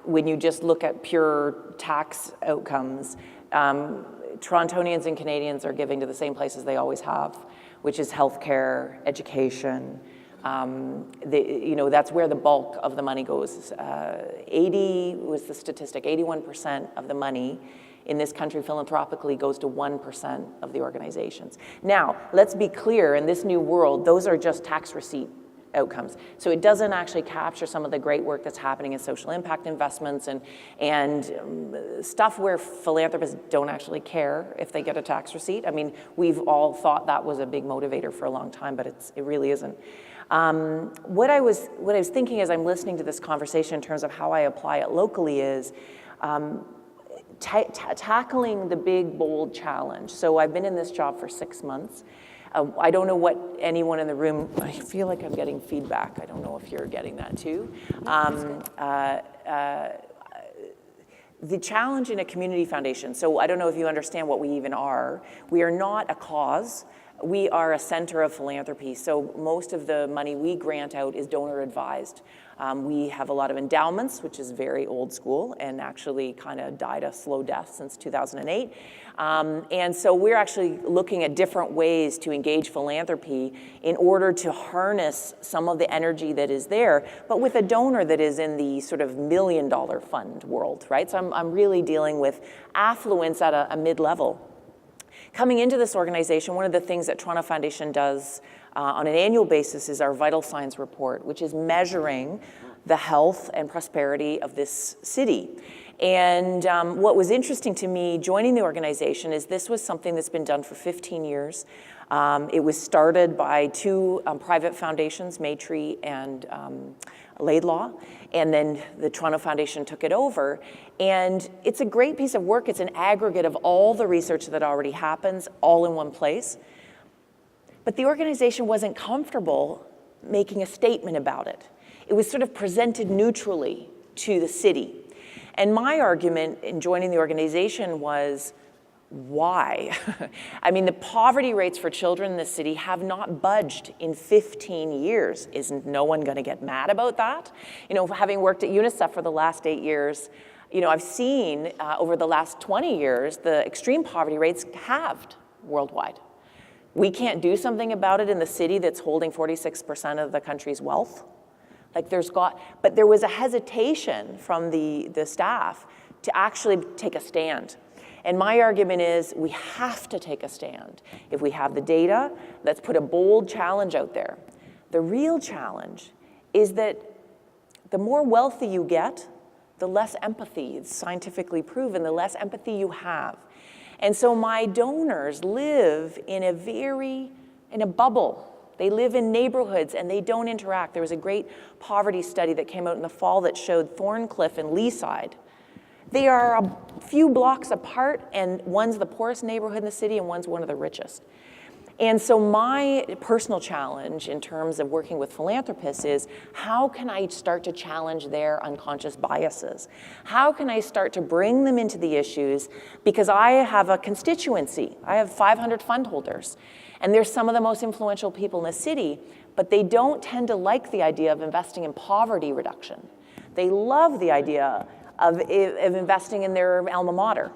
D: when you just look at pure tax outcomes, Torontonians and Canadians are giving to the same places they always have, which is healthcare, education. That's where the bulk of the money goes. 80 was the statistic, 81% of the money in this country philanthropically goes to 1% of the organizations. Now, let's be clear, in this new world, those are just tax receipt outcomes. So it doesn't actually capture some of the great work that's happening in social impact investments and stuff where philanthropists don't actually care if they get a tax receipt. I mean, we've all thought that was a big motivator for a long time, but it really isn't. What I was thinking as I'm listening to this conversation in terms of how I apply it locally is tackling the big, bold challenge. So I've been in this job for 6 months. I don't know what anyone in the room, I feel like I'm getting feedback. I don't know if you're getting that too. The challenge in a community foundation, so I don't know if you understand what we even are. We are not a cause. We are a center of philanthropy. So most of the money we grant out is donor advised. We have a lot of endowments, which is very old school and actually kind of died a slow death since 2008. And so we're actually looking at different ways to engage philanthropy in order to harness some of the energy that is there, but with a donor that is in the sort of $1 million fund world, right? So I'm really dealing with affluence at a mid-level. Coming into this organization, one of the things that Toronto Foundation does on an annual basis is our vital signs report, which is measuring the health and prosperity of this city. And what was interesting to me joining the organization is this was something that's been done for 15 years. It was started by two private foundations, Maytree and Laidlaw, and then the Toronto Foundation took it over. And it's a great piece of work. It's an aggregate of all the research that already happens all in one place. But the organization wasn't comfortable making a statement about it. It was sort of presented neutrally to the city. And my argument in joining the organization was, why? I mean, the poverty rates for children in the city have not budged in 15 years. Isn't no one going to get mad about that? You know, having worked at UNICEF for the last 8 years, I've seen over the last 20 years, the extreme poverty rates halved worldwide. We can't do something about it in the city that's holding 46% of the country's wealth. But there was a hesitation from the staff to actually take a stand. And my argument is we have to take a stand. If we have the data, let's put a bold challenge out there. The real challenge is that the more wealthy you get, the less empathy, it's scientifically proven, the less empathy you have. And so my donors live in a bubble. They live in neighborhoods and they don't interact. There was a great poverty study that came out in the fall that showed Thorncliffe and Leaside. They are a few blocks apart, and one's the poorest neighborhood in the city and one's one of the richest. And so my personal challenge in terms of working with philanthropists is, how can I start to challenge their unconscious biases? How can I start to bring them into the issues? Because I have a constituency. I have 500 fund holders. And they're some of the most influential people in the city, but they don't tend to like the idea of investing in poverty reduction. They love the idea of investing in their alma mater.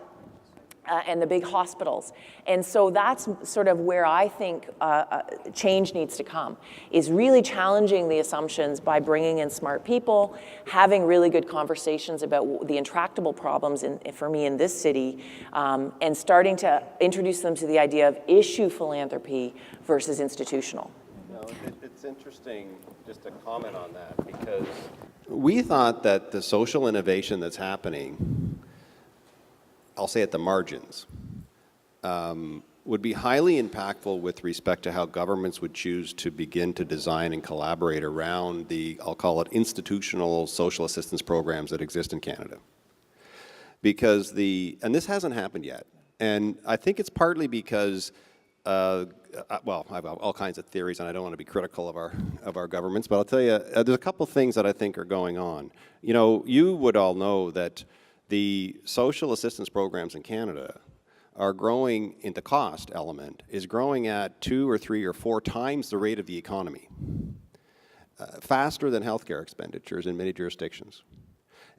D: And the big hospitals. And so that's sort of where I think change needs to come, is really challenging the assumptions by bringing in smart people, having really good conversations about the intractable problems for me in this city, and starting to introduce them to the idea of issue philanthropy versus institutional.
C: It's interesting just to comment on that, because we thought that the social innovation that's happening, I'll say at the margins, would be highly impactful with respect to how governments would choose to begin to design and collaborate around the, I'll call it, institutional social assistance programs that exist in Canada. Because and this hasn't happened yet, and I think it's partly because, well, I have all kinds of theories, and I don't want to be critical of our governments, but I'll tell you, there's a couple things that I think are going on. You know, you would all know that the social assistance programs in Canada are growing, in the cost element, is growing at 2 or 3 or 4 times the rate of the economy, faster than healthcare expenditures in many jurisdictions.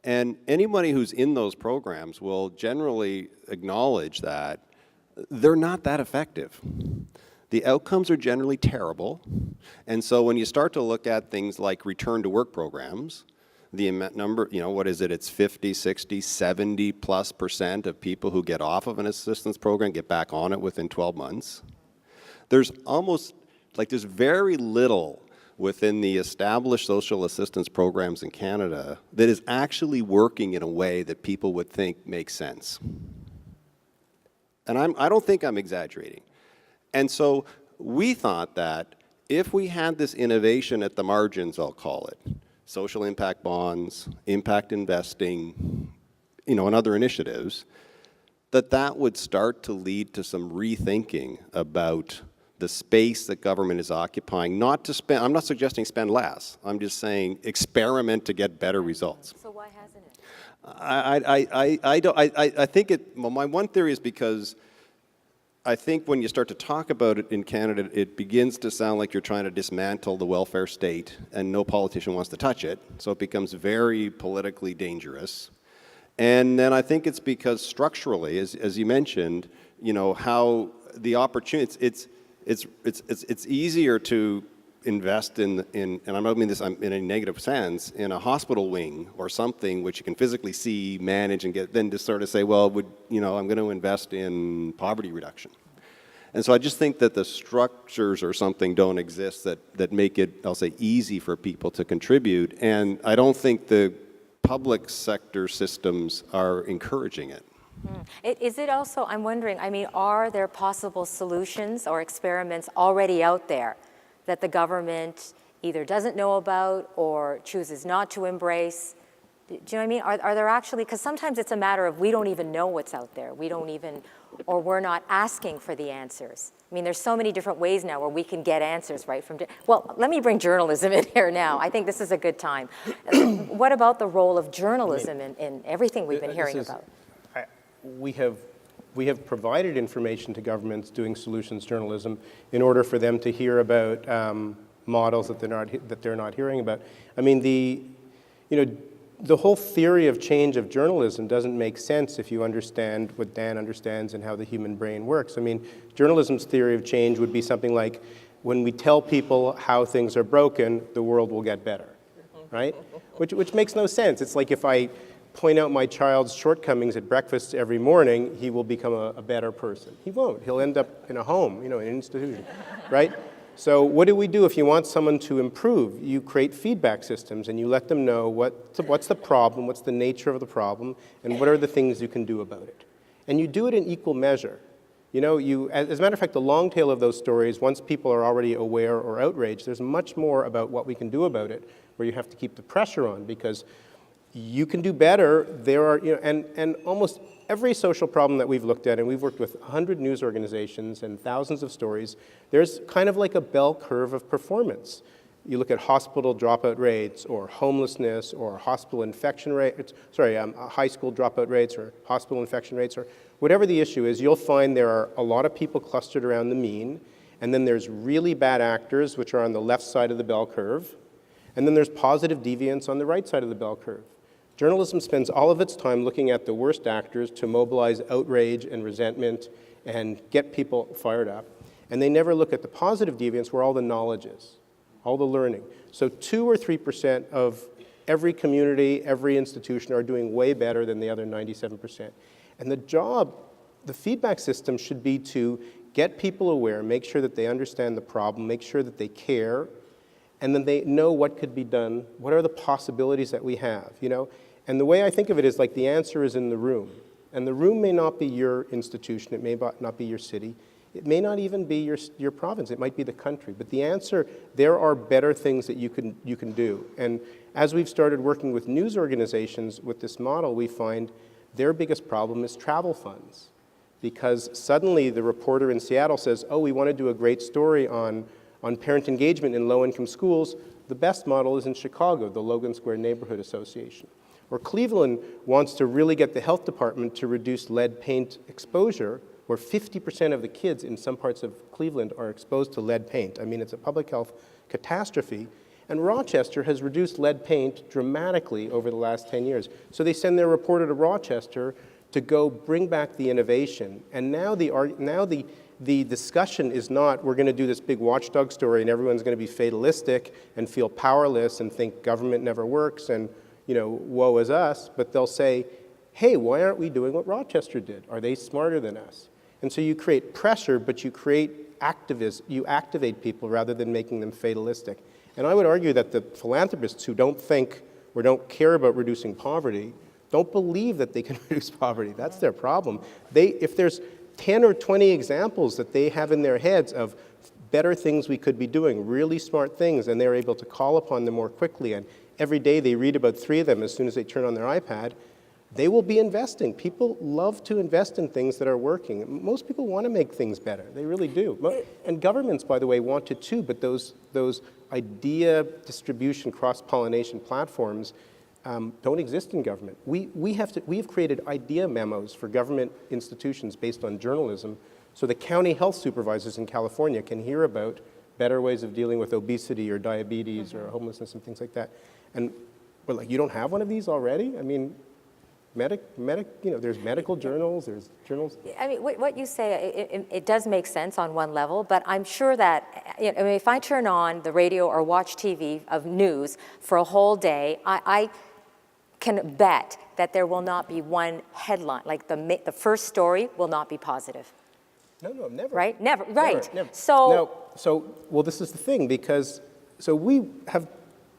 C: And anybody who's in those programs will generally acknowledge that they're not that effective. The outcomes are generally terrible, and so when you start to look at things like return to work programs, the number, you know, what is it? It's 50, 60, 70+% of people who get off of an assistance program get back on it within 12 months. There's almost, like, there's very little within the established social assistance programs in Canada that is actually working in a way that people would think makes sense. And I don't think I'm exaggerating. And so we thought that if we had this innovation at the margins, I'll call it, social impact bonds, impact investing, you know, and other initiatives, that would start to lead to some rethinking about the space that government is occupying. Not to spend, I'm not suggesting spend less, I'm just saying experiment to get better results.
A: So why hasn't it?
C: I think well, my one theory is because I think when you start to talk about it in Canada, it begins to sound like you're trying to dismantle the welfare state, and no politician wants to touch it, so it becomes very politically dangerous. And then I think it's because structurally, as you mentioned, you know, how the opportunity, it's easier to invest in, and I don't mean this in a negative sense, in a hospital wing or something which you can physically see, manage, and get, then to sort of say, well, you know, I'm going to invest in poverty reduction. And so I just think that the structures or something don't exist that make it, I'll say, easy for people to contribute, and I don't think the public sector systems are encouraging it.
A: Is it also, I'm wondering, I mean, are there possible solutions or experiments already out there that the government either doesn't know about or chooses not to embrace? Do you know what I mean? Are there actually, because sometimes it's a matter of we don't even know what's out there. We don't even, or we're not asking for the answers. I mean, there's so many different ways now where we can get answers right from, well, let me bring journalism in here now. I think this is a good time. What about the role of journalism in everything we've been hearing about?
B: We have provided information to governments doing solutions journalism in order for them to hear about models that they're not hearing about. I mean, the whole theory of change of journalism doesn't make sense if you understand what Dan understands and how the human brain works. I mean, journalism's theory of change would be something like, when we tell people how things are broken, the world will get better, right? Which makes no sense. It's like if I point out my child's shortcomings at breakfast every morning, he will become a better person. He won't. He'll end up in a home, you know, in an institution, right? So what do we do if you want someone to improve? You create feedback systems and you let them know what's the problem, what's the nature of the problem, and what are the things you can do about it. And you do it in equal measure. You know, as a matter of fact, the long tail of those stories, once people are already aware or outraged, there's much more about what we can do about it, where you have to keep the pressure on, because you can do better. There are, you know, and almost every social problem that we've looked at, and we've worked with 100 news organizations and thousands of stories, there's kind of like a bell curve of performance. You look at hospital dropout rates, or homelessness, or hospital infection rates, high school dropout rates, or hospital infection rates, or whatever the issue is, you'll find there are a lot of people clustered around the mean, and then there's really bad actors, which are on the left side of the bell curve, and then there's positive deviance on the right side of the bell curve. Journalism spends all of its time looking at the worst actors to mobilize outrage and resentment and get people fired up. And they never look at the positive deviance where all the knowledge is, all the learning. So 2 or 3% of every community, every institution are doing way better than the other 97%. And the feedback system should be to get people aware, make sure that they understand the problem, make sure that they care, and then they know what could be done, what are the possibilities that we have, you know? And the way I think of it is like the answer is in the room. And the room may not be your institution, it may not be your city, it may not even be your province, it might be the country. But the answer, there are better things that you can do. And as we've started working with news organizations with this model, we find their biggest problem is travel funds. Because suddenly the reporter in Seattle says, oh, we want to do a great story on parent engagement in low-income schools. The best model is in Chicago, the Logan Square Neighborhood Association. Or Cleveland wants to really get the health department to reduce lead paint exposure, where 50% of the kids in some parts of Cleveland are exposed to lead paint. I mean, it's a public health catastrophe. And Rochester has reduced lead paint dramatically over the last 10 years. So they send their reporter to Rochester to go bring back the innovation. And now the discussion is not, we're going to do this big watchdog story and everyone's going to be fatalistic and feel powerless and think government never works and, you know, woe is us. But they'll say, hey, why aren't we doing what Rochester did? Are they smarter than us? And so you create pressure, but you create activists, you activate people rather than making them fatalistic. And I would argue that the philanthropists who don't think or don't care about reducing poverty don't believe that they can reduce poverty. That's their problem. If there's 10 or 20 examples that they have in their heads of better things we could be doing, really smart things, and they're able to call upon them more quickly, and every day they read about 3 of them as soon as they turn on their iPad, they will be investing. People love to invest in things that are working. Most people want to make things better. They really do. And governments, by the way, want to too, but those idea distribution, cross-pollination platforms don't exist in government. We have created idea memos for government institutions based on journalism, so the county health supervisors in California can hear about better ways of dealing with obesity or diabetes or homelessness and things like that. And we're like, you don't have one of these already? I mean, there's medical journals, there's journals.
A: I mean, what you say, it does make sense on one level, but I'm sure that, I mean, if I turn on the radio or watch TV of news for a whole day, I can bet that there will not be one headline, like the first story will not be positive.
B: No, never.
A: Right? Never, right.
B: Never.
A: So,
B: well, this is the thing, because, so we have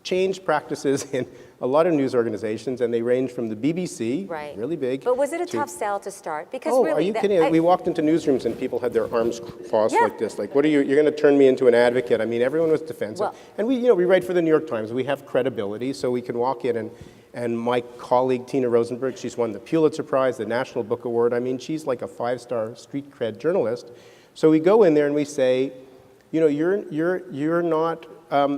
B: changed practices in a lot of news organizations, and they range from the BBC,
A: right,
B: really big.
A: But was it a tough sell to start? Because
B: oh,
A: really,
B: are you kidding? We walked into newsrooms and people had their arms crossed like this. Like, what are you? You're going to turn me into an advocate? I mean, everyone was defensive. Well, and we write for the New York Times. We have credibility, so we can walk in and my colleague Tina Rosenberg, she's won the Pulitzer Prize, the National Book Award. I mean, she's like a 5-star street cred journalist. So we go in there and we say, you know, you're not.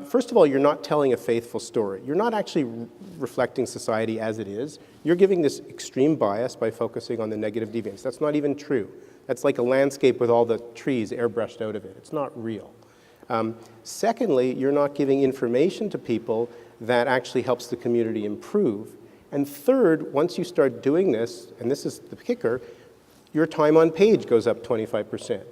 B: First of all, you're not telling a faithful story. You're not actually reflecting society as it is. You're giving this extreme bias by focusing on the negative deviance. That's not even true. That's like a landscape with all the trees airbrushed out of it. It's not real. Secondly, you're not giving information to people that actually helps the community improve. And third, once you start doing this, and this is the kicker, your time on page goes up 25%.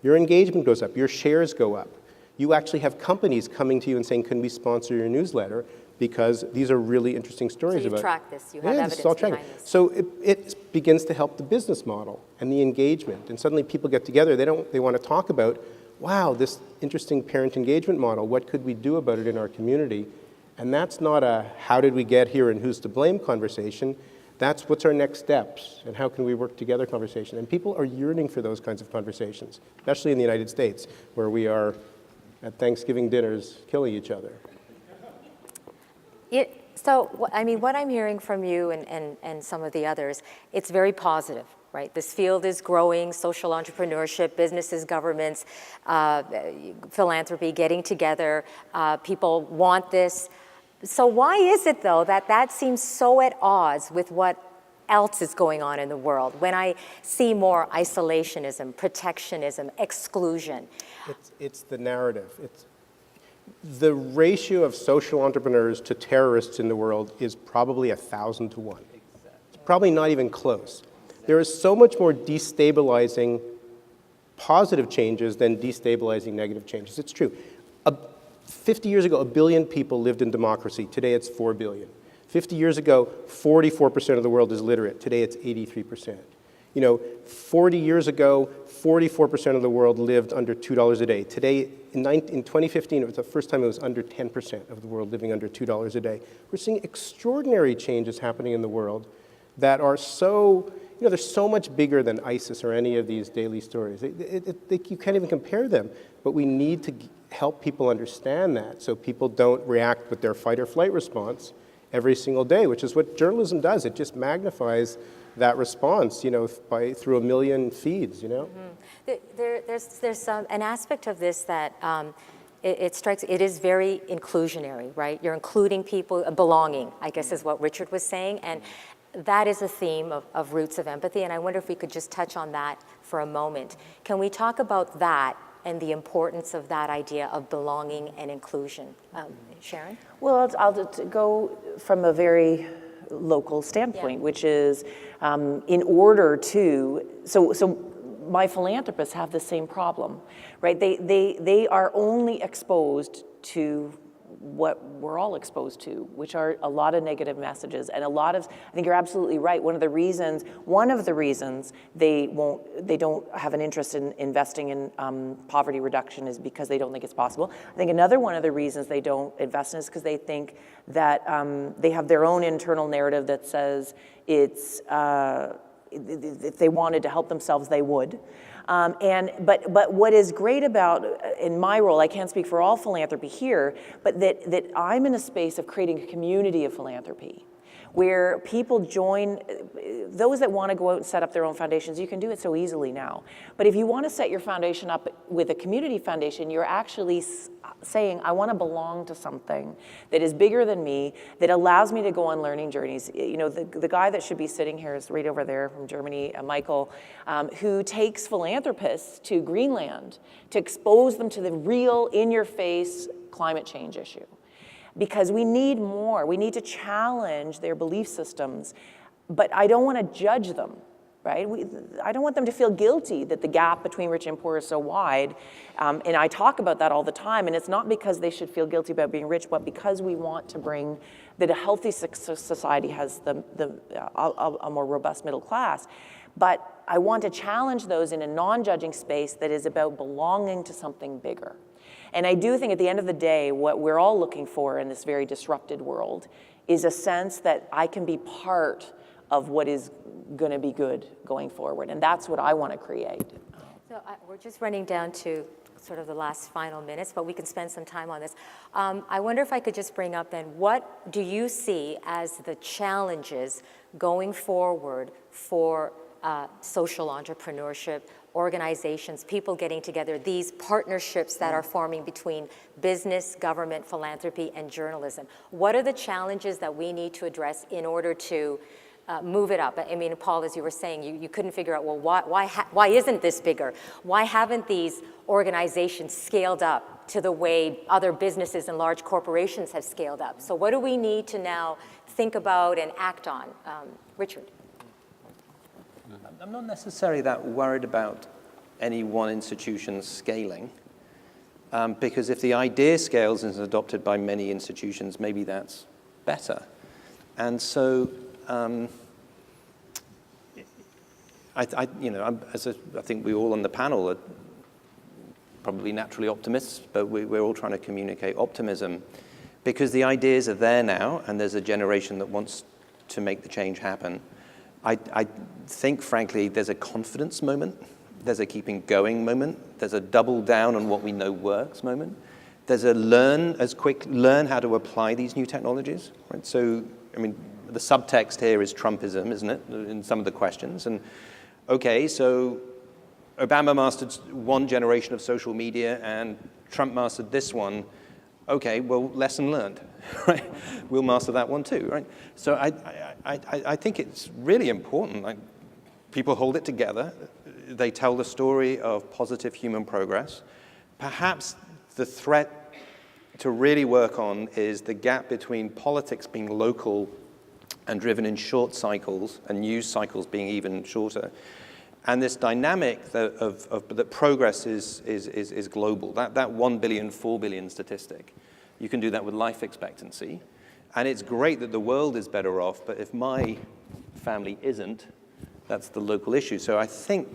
B: Your engagement goes up. Your shares go up. You actually have companies coming to you and saying, can we sponsor your newsletter? Because these are really interesting stories about it.
A: So you track this, you have evidence behind this.
B: So it begins to help the business model and the engagement. And suddenly people get together, they want to talk about, wow, this interesting parent engagement model, what could we do about it in our community? And that's not a how did we get here and who's to blame conversation. That's what's our next steps and how can we work together conversation. And people are yearning for those kinds of conversations, especially in the United States, where we are at Thanksgiving dinners killing each other.
A: So, I mean, what I'm hearing from you and some of the others, it's very positive, right? This field is growing, social entrepreneurship, businesses, governments, philanthropy, getting together, people want this. So why is it, though, that seems so at odds with what else is going on in the world when I see more isolationism, protectionism, exclusion?
B: It's the narrative. The ratio of social entrepreneurs to terrorists in the world is probably 1,000 to 1. It's probably not even close. There is so much more destabilizing positive changes than destabilizing negative changes. It's true. 50 years ago, 1 billion people lived in democracy. Today it's 4 billion. 50 years ago, 44% of the world is literate. Today it's 83%. 40 years ago, 44% of the world lived under $2 a day. Today, in 2015, it was the first time it was under 10% of the world living under $2 a day. We're seeing extraordinary changes happening in the world that are so, they're so much bigger than ISIS or any of these daily stories. You can't even compare them, but we need to help people understand that so people don't react with their fight or flight response every single day, which is what journalism does. It just magnifies that response, through 1 million feeds,
A: Mm-hmm. There's an aspect of this that it strikes, it is very inclusionary, right? You're including people, belonging, I guess is what Richard was saying, and that is a theme of Roots of Empathy, and I wonder if we could just touch on that for a moment. Can we talk about that and the importance of that idea of belonging and inclusion? Sharon?
D: Well, I'll go from a very local standpoint, which is in order to, so my philanthropists have the same problem, right? They are only exposed to what we're all exposed to, which are a lot of negative messages and a lot of, I think you're absolutely right. One of the reasons they don't have an interest in investing in poverty reduction is because they don't think it's possible. I think another one of the reasons they don't invest in is because they think that they have their own internal narrative that says it's, if they wanted to help themselves, they would. But what is great about, in my role, I can't speak for all philanthropy here, but that I'm in a space of creating a community of philanthropy where people join, those that want to go out and set up their own foundations, you can do it so easily now. But if you want to set your foundation up with a community foundation, you're actually saying, I want to belong to something that is bigger than me, that allows me to go on learning journeys. The guy that should be sitting here is right over there from Germany, Michael, who takes philanthropists to Greenland to expose them to the real, in-your-face climate change issue. Because we need more. We need to challenge their belief systems, but I don't want to judge them, right? I don't want them to feel guilty that the gap between rich and poor is so wide, and I talk about that all the time, and it's not because they should feel guilty about being rich, but because we want to bring that a healthy society has a more robust middle class. But I want to challenge those in a non-judging space that is about belonging to something bigger. And I do think at the end of the day, what we're all looking for in this very disrupted world is a sense that I can be part of what is going to be good going forward. And that's what I want to create.
A: So we're just running down to sort of the last final minutes, but we can spend some time on this. I wonder if I could just bring up then, what do you see as the challenges going forward for social entrepreneurship, organizations, people getting together, these partnerships that are forming between business, government, philanthropy, and journalism? What are the challenges that we need to address in order to move it up? I mean, Paul, as you were saying, you couldn't figure out, well, why isn't this bigger? Why haven't these organizations scaled up to the way other businesses and large corporations have scaled up? So what do we need to now think about and act on? Richard?
E: I'm not necessarily that worried about any one institution scaling, because if the idea scales and is adopted by many institutions, maybe that's better. And so, I think we all on the panel are probably naturally optimists, but we're all trying to communicate optimism, because the ideas are there now, and there's a generation that wants to make the change happen. I think, frankly, there's a confidence moment. There's a keeping going moment. There's a double down on what we know works moment. There's a learn how to apply these new technologies. Right? So, I mean, the subtext here is Trumpism, isn't it, in some of the questions? And, okay, so Obama mastered one generation of social media and Trump mastered this one. Okay, well, lesson learned, right? We'll master that one too, right? So I think it's really important. Like, people hold it together. They tell the story of positive human progress. Perhaps the threat to really work on is the gap between politics being local and driven in short cycles and news cycles being even shorter. And this dynamic that progress is global. That 1 billion, 4 billion statistic, you can do that with life expectancy. And it's great that the world is better off, but if my family isn't, that's the local issue. So I think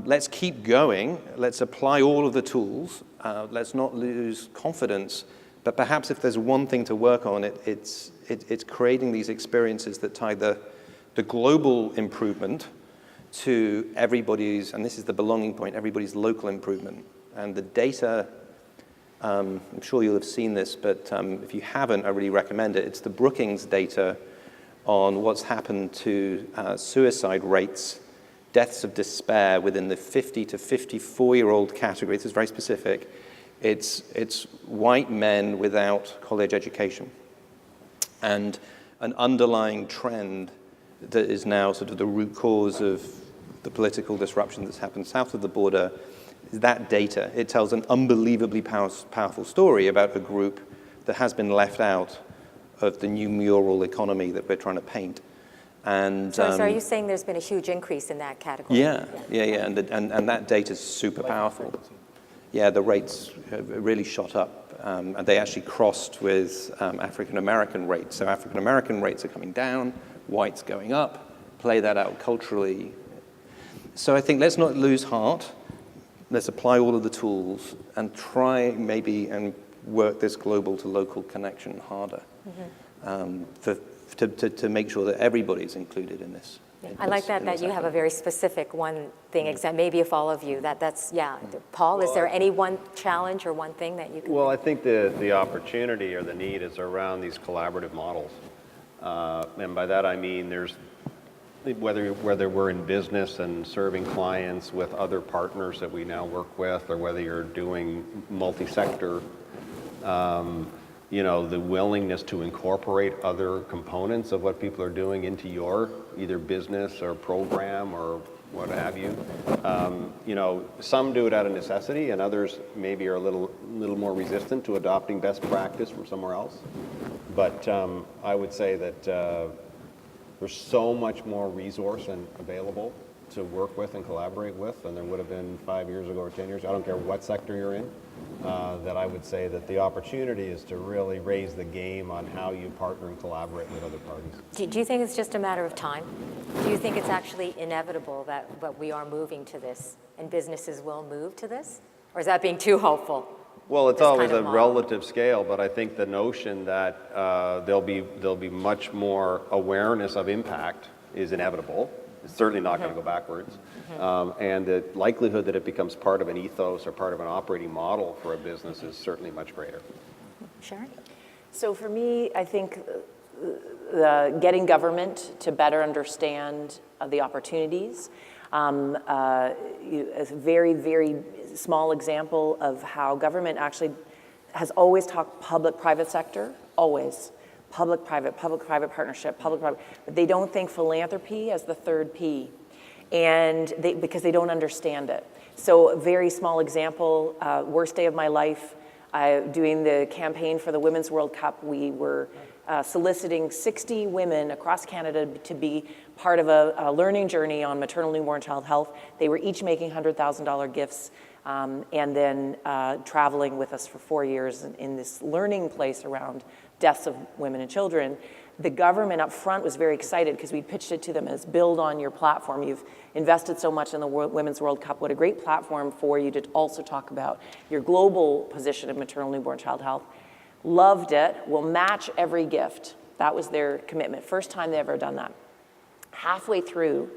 E: let's keep going. Let's apply all of the tools. Let's not lose confidence. But perhaps if there's one thing to work on, it's creating these experiences that tie the global improvement to everybody's, and this is the belonging point, everybody's local improvement. And the data, I'm sure you'll have seen this, but if you haven't, I really recommend it. It's the Brookings data on what's happened to suicide rates, deaths of despair within the 50 to 54-year-old category. This is very specific. It's white men without college education. And an underlying trend that is now sort of the root cause of the political disruption that's happened south of the border is that data. It tells an unbelievably powerful story about a group that has been left out of the new mural economy that we're trying to paint. And
A: so are you saying there's been a huge increase in that category?
E: Yeah. And that data is super powerful. Yeah, the rates have really shot up, and they actually crossed with African-American rates. So African-American rates are coming down, whites going up, play that out culturally. So I think let's not lose heart. Let's apply all of the tools and try maybe and work this global to local connection harder to make sure that everybody's included in this.
A: I like that you have a very specific one thing, maybe if all of you, that's. Paul, is there any one challenge or one thing that you can?
C: Well, I think the opportunity or the need is around these collaborative models. And by that I mean there's, whether we're in business and serving clients with other partners that we now work with, or whether you're doing multi-sector, the willingness to incorporate other components of what people are doing into your either business or program or what have you. Some do it out of necessity, and others maybe are a little more resistant to adopting best practice from somewhere else. But I would say that there's so much more resource and available to work with and collaborate with than there would have been 5 years ago or 10 years. I don't care what sector you're in. That I would say that the opportunity is to really raise the game on how you partner and collaborate with other parties.
A: Do you think it's just a matter of time? Do you think it's actually inevitable that we are moving to this and businesses will move to this? Or is that being too hopeful?
C: Well, it's always a relative scale, but I think the notion that there'll be much more awareness of impact is inevitable. It's certainly not going to go backwards. And the likelihood that it becomes part of an ethos or part of an operating model for a business is certainly much greater.
A: Sharon? So
D: for me, I think getting government to better understand the opportunities, a very, very small example of how government actually has always talked public-private sector, always. Public-private partnership, public-private, but they don't think philanthropy as the third P, and because they don't understand it. So a very small example, worst day of my life, doing the campaign for the Women's World Cup, we were soliciting 60 women across Canada to be part of a learning journey on maternal, newborn, child health. They were each making $100,000 gifts and then traveling with us for 4 years in this learning place around deaths of women and children. The government up front was very excited because we pitched it to them as build on your platform. You've invested so much in the Women's World Cup. What a great platform for you to also talk about your global position in maternal, newborn, child health. Loved it. Will match every gift. That was their commitment. First time they ever done that. Halfway through,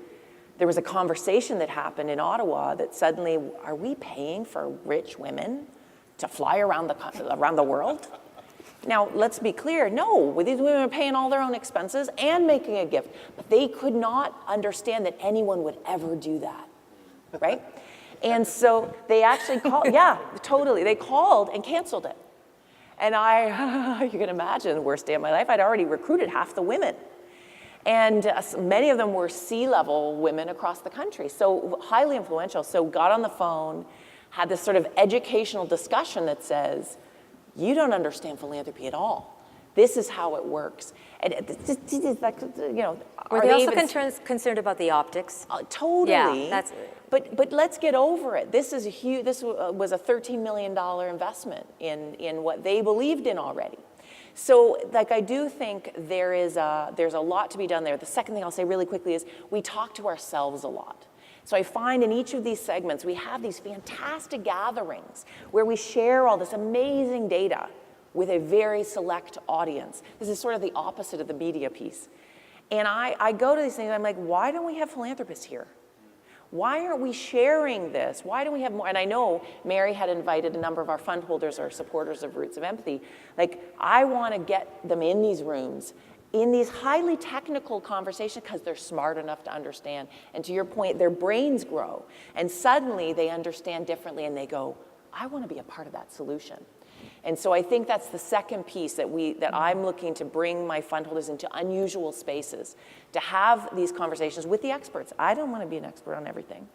D: there was a conversation that happened in Ottawa that suddenly, are we paying for rich women to fly around the world? Now, let's be clear, no, these women are paying all their own expenses and making a gift, but they could not understand that anyone would ever do that, right? And so they actually called, yeah, totally, they called and canceled it. And you can imagine, the worst day of my life, I'd already recruited half the women. And many of them were C-level women across the country, so highly influential. So got on the phone, had this sort of educational discussion that says, you don't understand philanthropy at all. This is how it works. And it's like, you know,
A: Were they also concerned about the optics?
D: Totally.
A: Yeah, that's.
D: But let's get over it. This is a huge. This was a $13 million investment in what they believed in already. So, like, I do think there's a lot to be done there. The second thing I'll say really quickly is we talk to ourselves a lot. So I find in each of these segments we have these fantastic gatherings where we share all this amazing data with a very select audience. This is sort of the opposite of the media piece. And I go to these things and I'm like, why don't we have philanthropists here? Why aren't we sharing this? Why don't we have more? And I know Mary had invited a number of our fund holders or supporters of Roots of Empathy. Like, I want to get them in these rooms, in these highly technical conversations, because they're smart enough to understand. And to your point, their brains grow. And suddenly they understand differently and they go, I want to be a part of that solution. And so I think that's the second piece that I'm looking to bring my fund holders into unusual spaces, to have these conversations with the experts. I don't want to be an expert on everything.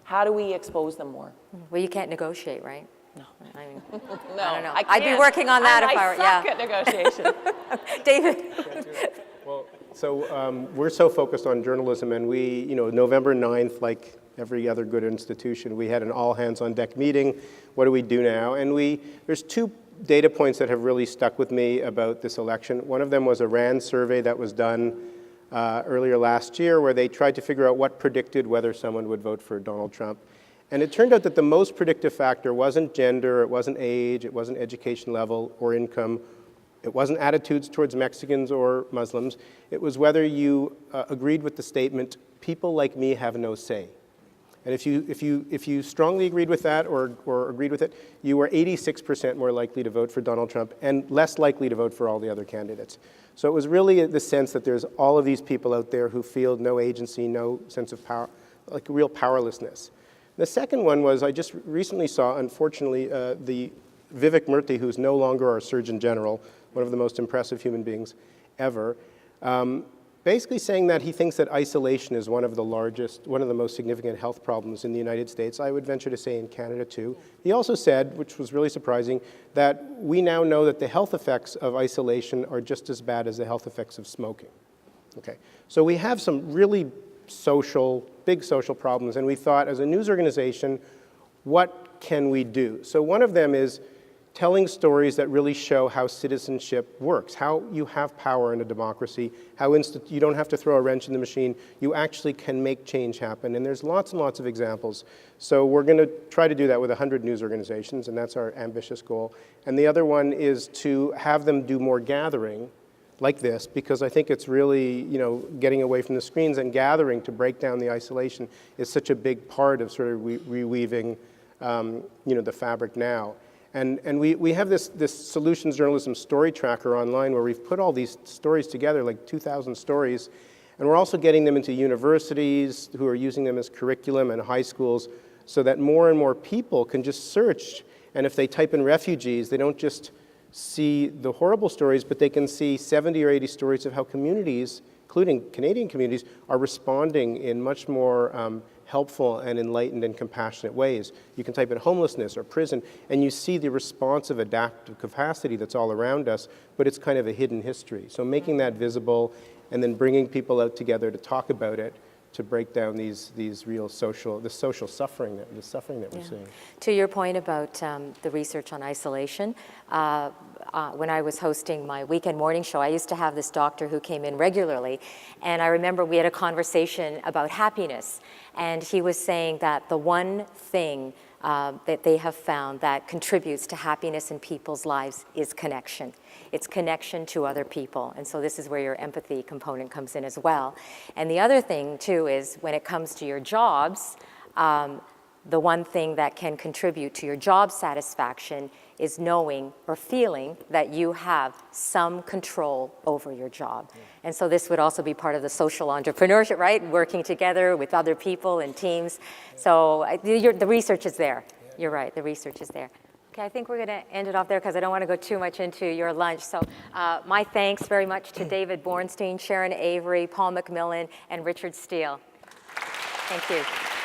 D: How do we expose them more?
A: Well, you can't negotiate, right?
D: No.
A: I mean,
D: No,
A: I don't know.
D: I
A: I'd be working on that if I were,
D: I suck at negotiation.
A: David.
B: Well, so we're so focused on journalism, and we, you know, November 9th, like every other good institution, we had an all-hands-on-deck meeting. What do we do now? And there's two data points that have really stuck with me about this election. One of them was a RAND survey that was done earlier last year, where they tried to figure out what predicted whether someone would vote for Donald Trump. And it turned out that the most predictive factor wasn't gender, it wasn't age, it wasn't education level or income, it wasn't attitudes towards Mexicans or Muslims. It was whether you agreed with the statement, people like me have no say. And if you strongly agreed with that or agreed with it, you were 86% more likely to vote for Donald Trump and less likely to vote for all the other candidates. So it was really the sense that there's all of these people out there who feel no agency, no sense of power, like real powerlessness. The second one was, I just recently saw, unfortunately, the Vivek Murthy, who's no longer our Surgeon General, one of the most impressive human beings ever, basically saying that he thinks that isolation is one of the most significant health problems in the United States. I would venture to say in Canada too. He also said, which was really surprising, that we now know that the health effects of isolation are just as bad as the health effects of smoking. Okay, so we have some really big social problems, and we thought as a news organization, what can we do? So one of them is telling stories that really show how citizenship works, how you have power in a democracy, how you don't have to throw a wrench in the machine, you actually can make change happen, and there's lots and lots of examples. So we're going to try to do that with 100 news organizations, and that's our ambitious goal. And the other one is to have them do more gathering like this, because I think it's really, you know, getting away from the screens and gathering to break down the isolation is such a big part of sort of reweaving, you know, the fabric now. And we have this solutions journalism story tracker online where we've put all these stories together, like 2,000 stories, and we're also getting them into universities who are using them as curriculum and high schools so that more and more people can just search, and if they type in refugees, they don't just see the horrible stories, but they can see 70 or 80 stories of how communities, including Canadian communities, are responding in much more helpful and enlightened and compassionate ways. You can type in homelessness or prison, and you see the responsive adaptive capacity that's all around us, but it's kind of a hidden history. So making that visible and then bringing people out together to talk about it, to break down these real social suffering that we're seeing.
A: To your point about the research on isolation, when I was hosting my weekend morning show, I used to have this doctor who came in regularly, and I remember we had a conversation about happiness, and he was saying that the one thing that they have found that contributes to happiness in people's lives is connection. It's connection to other people. And so this is where your empathy component comes in as well. And the other thing too is when it comes to your jobs, the one thing that can contribute to your job satisfaction is knowing or feeling that you have some control over your job. Yeah. And so this would also be part of the social entrepreneurship, right? Working together with other people and teams. Yeah. So the research is there. Yeah. You're right, the research is there. Okay, I think we're going to end it off there because I don't want to go too much into your lunch. So my thanks very much to David Bornstein, Sharon Avery, Paul MacMillan, and Richard Steele. Thank you.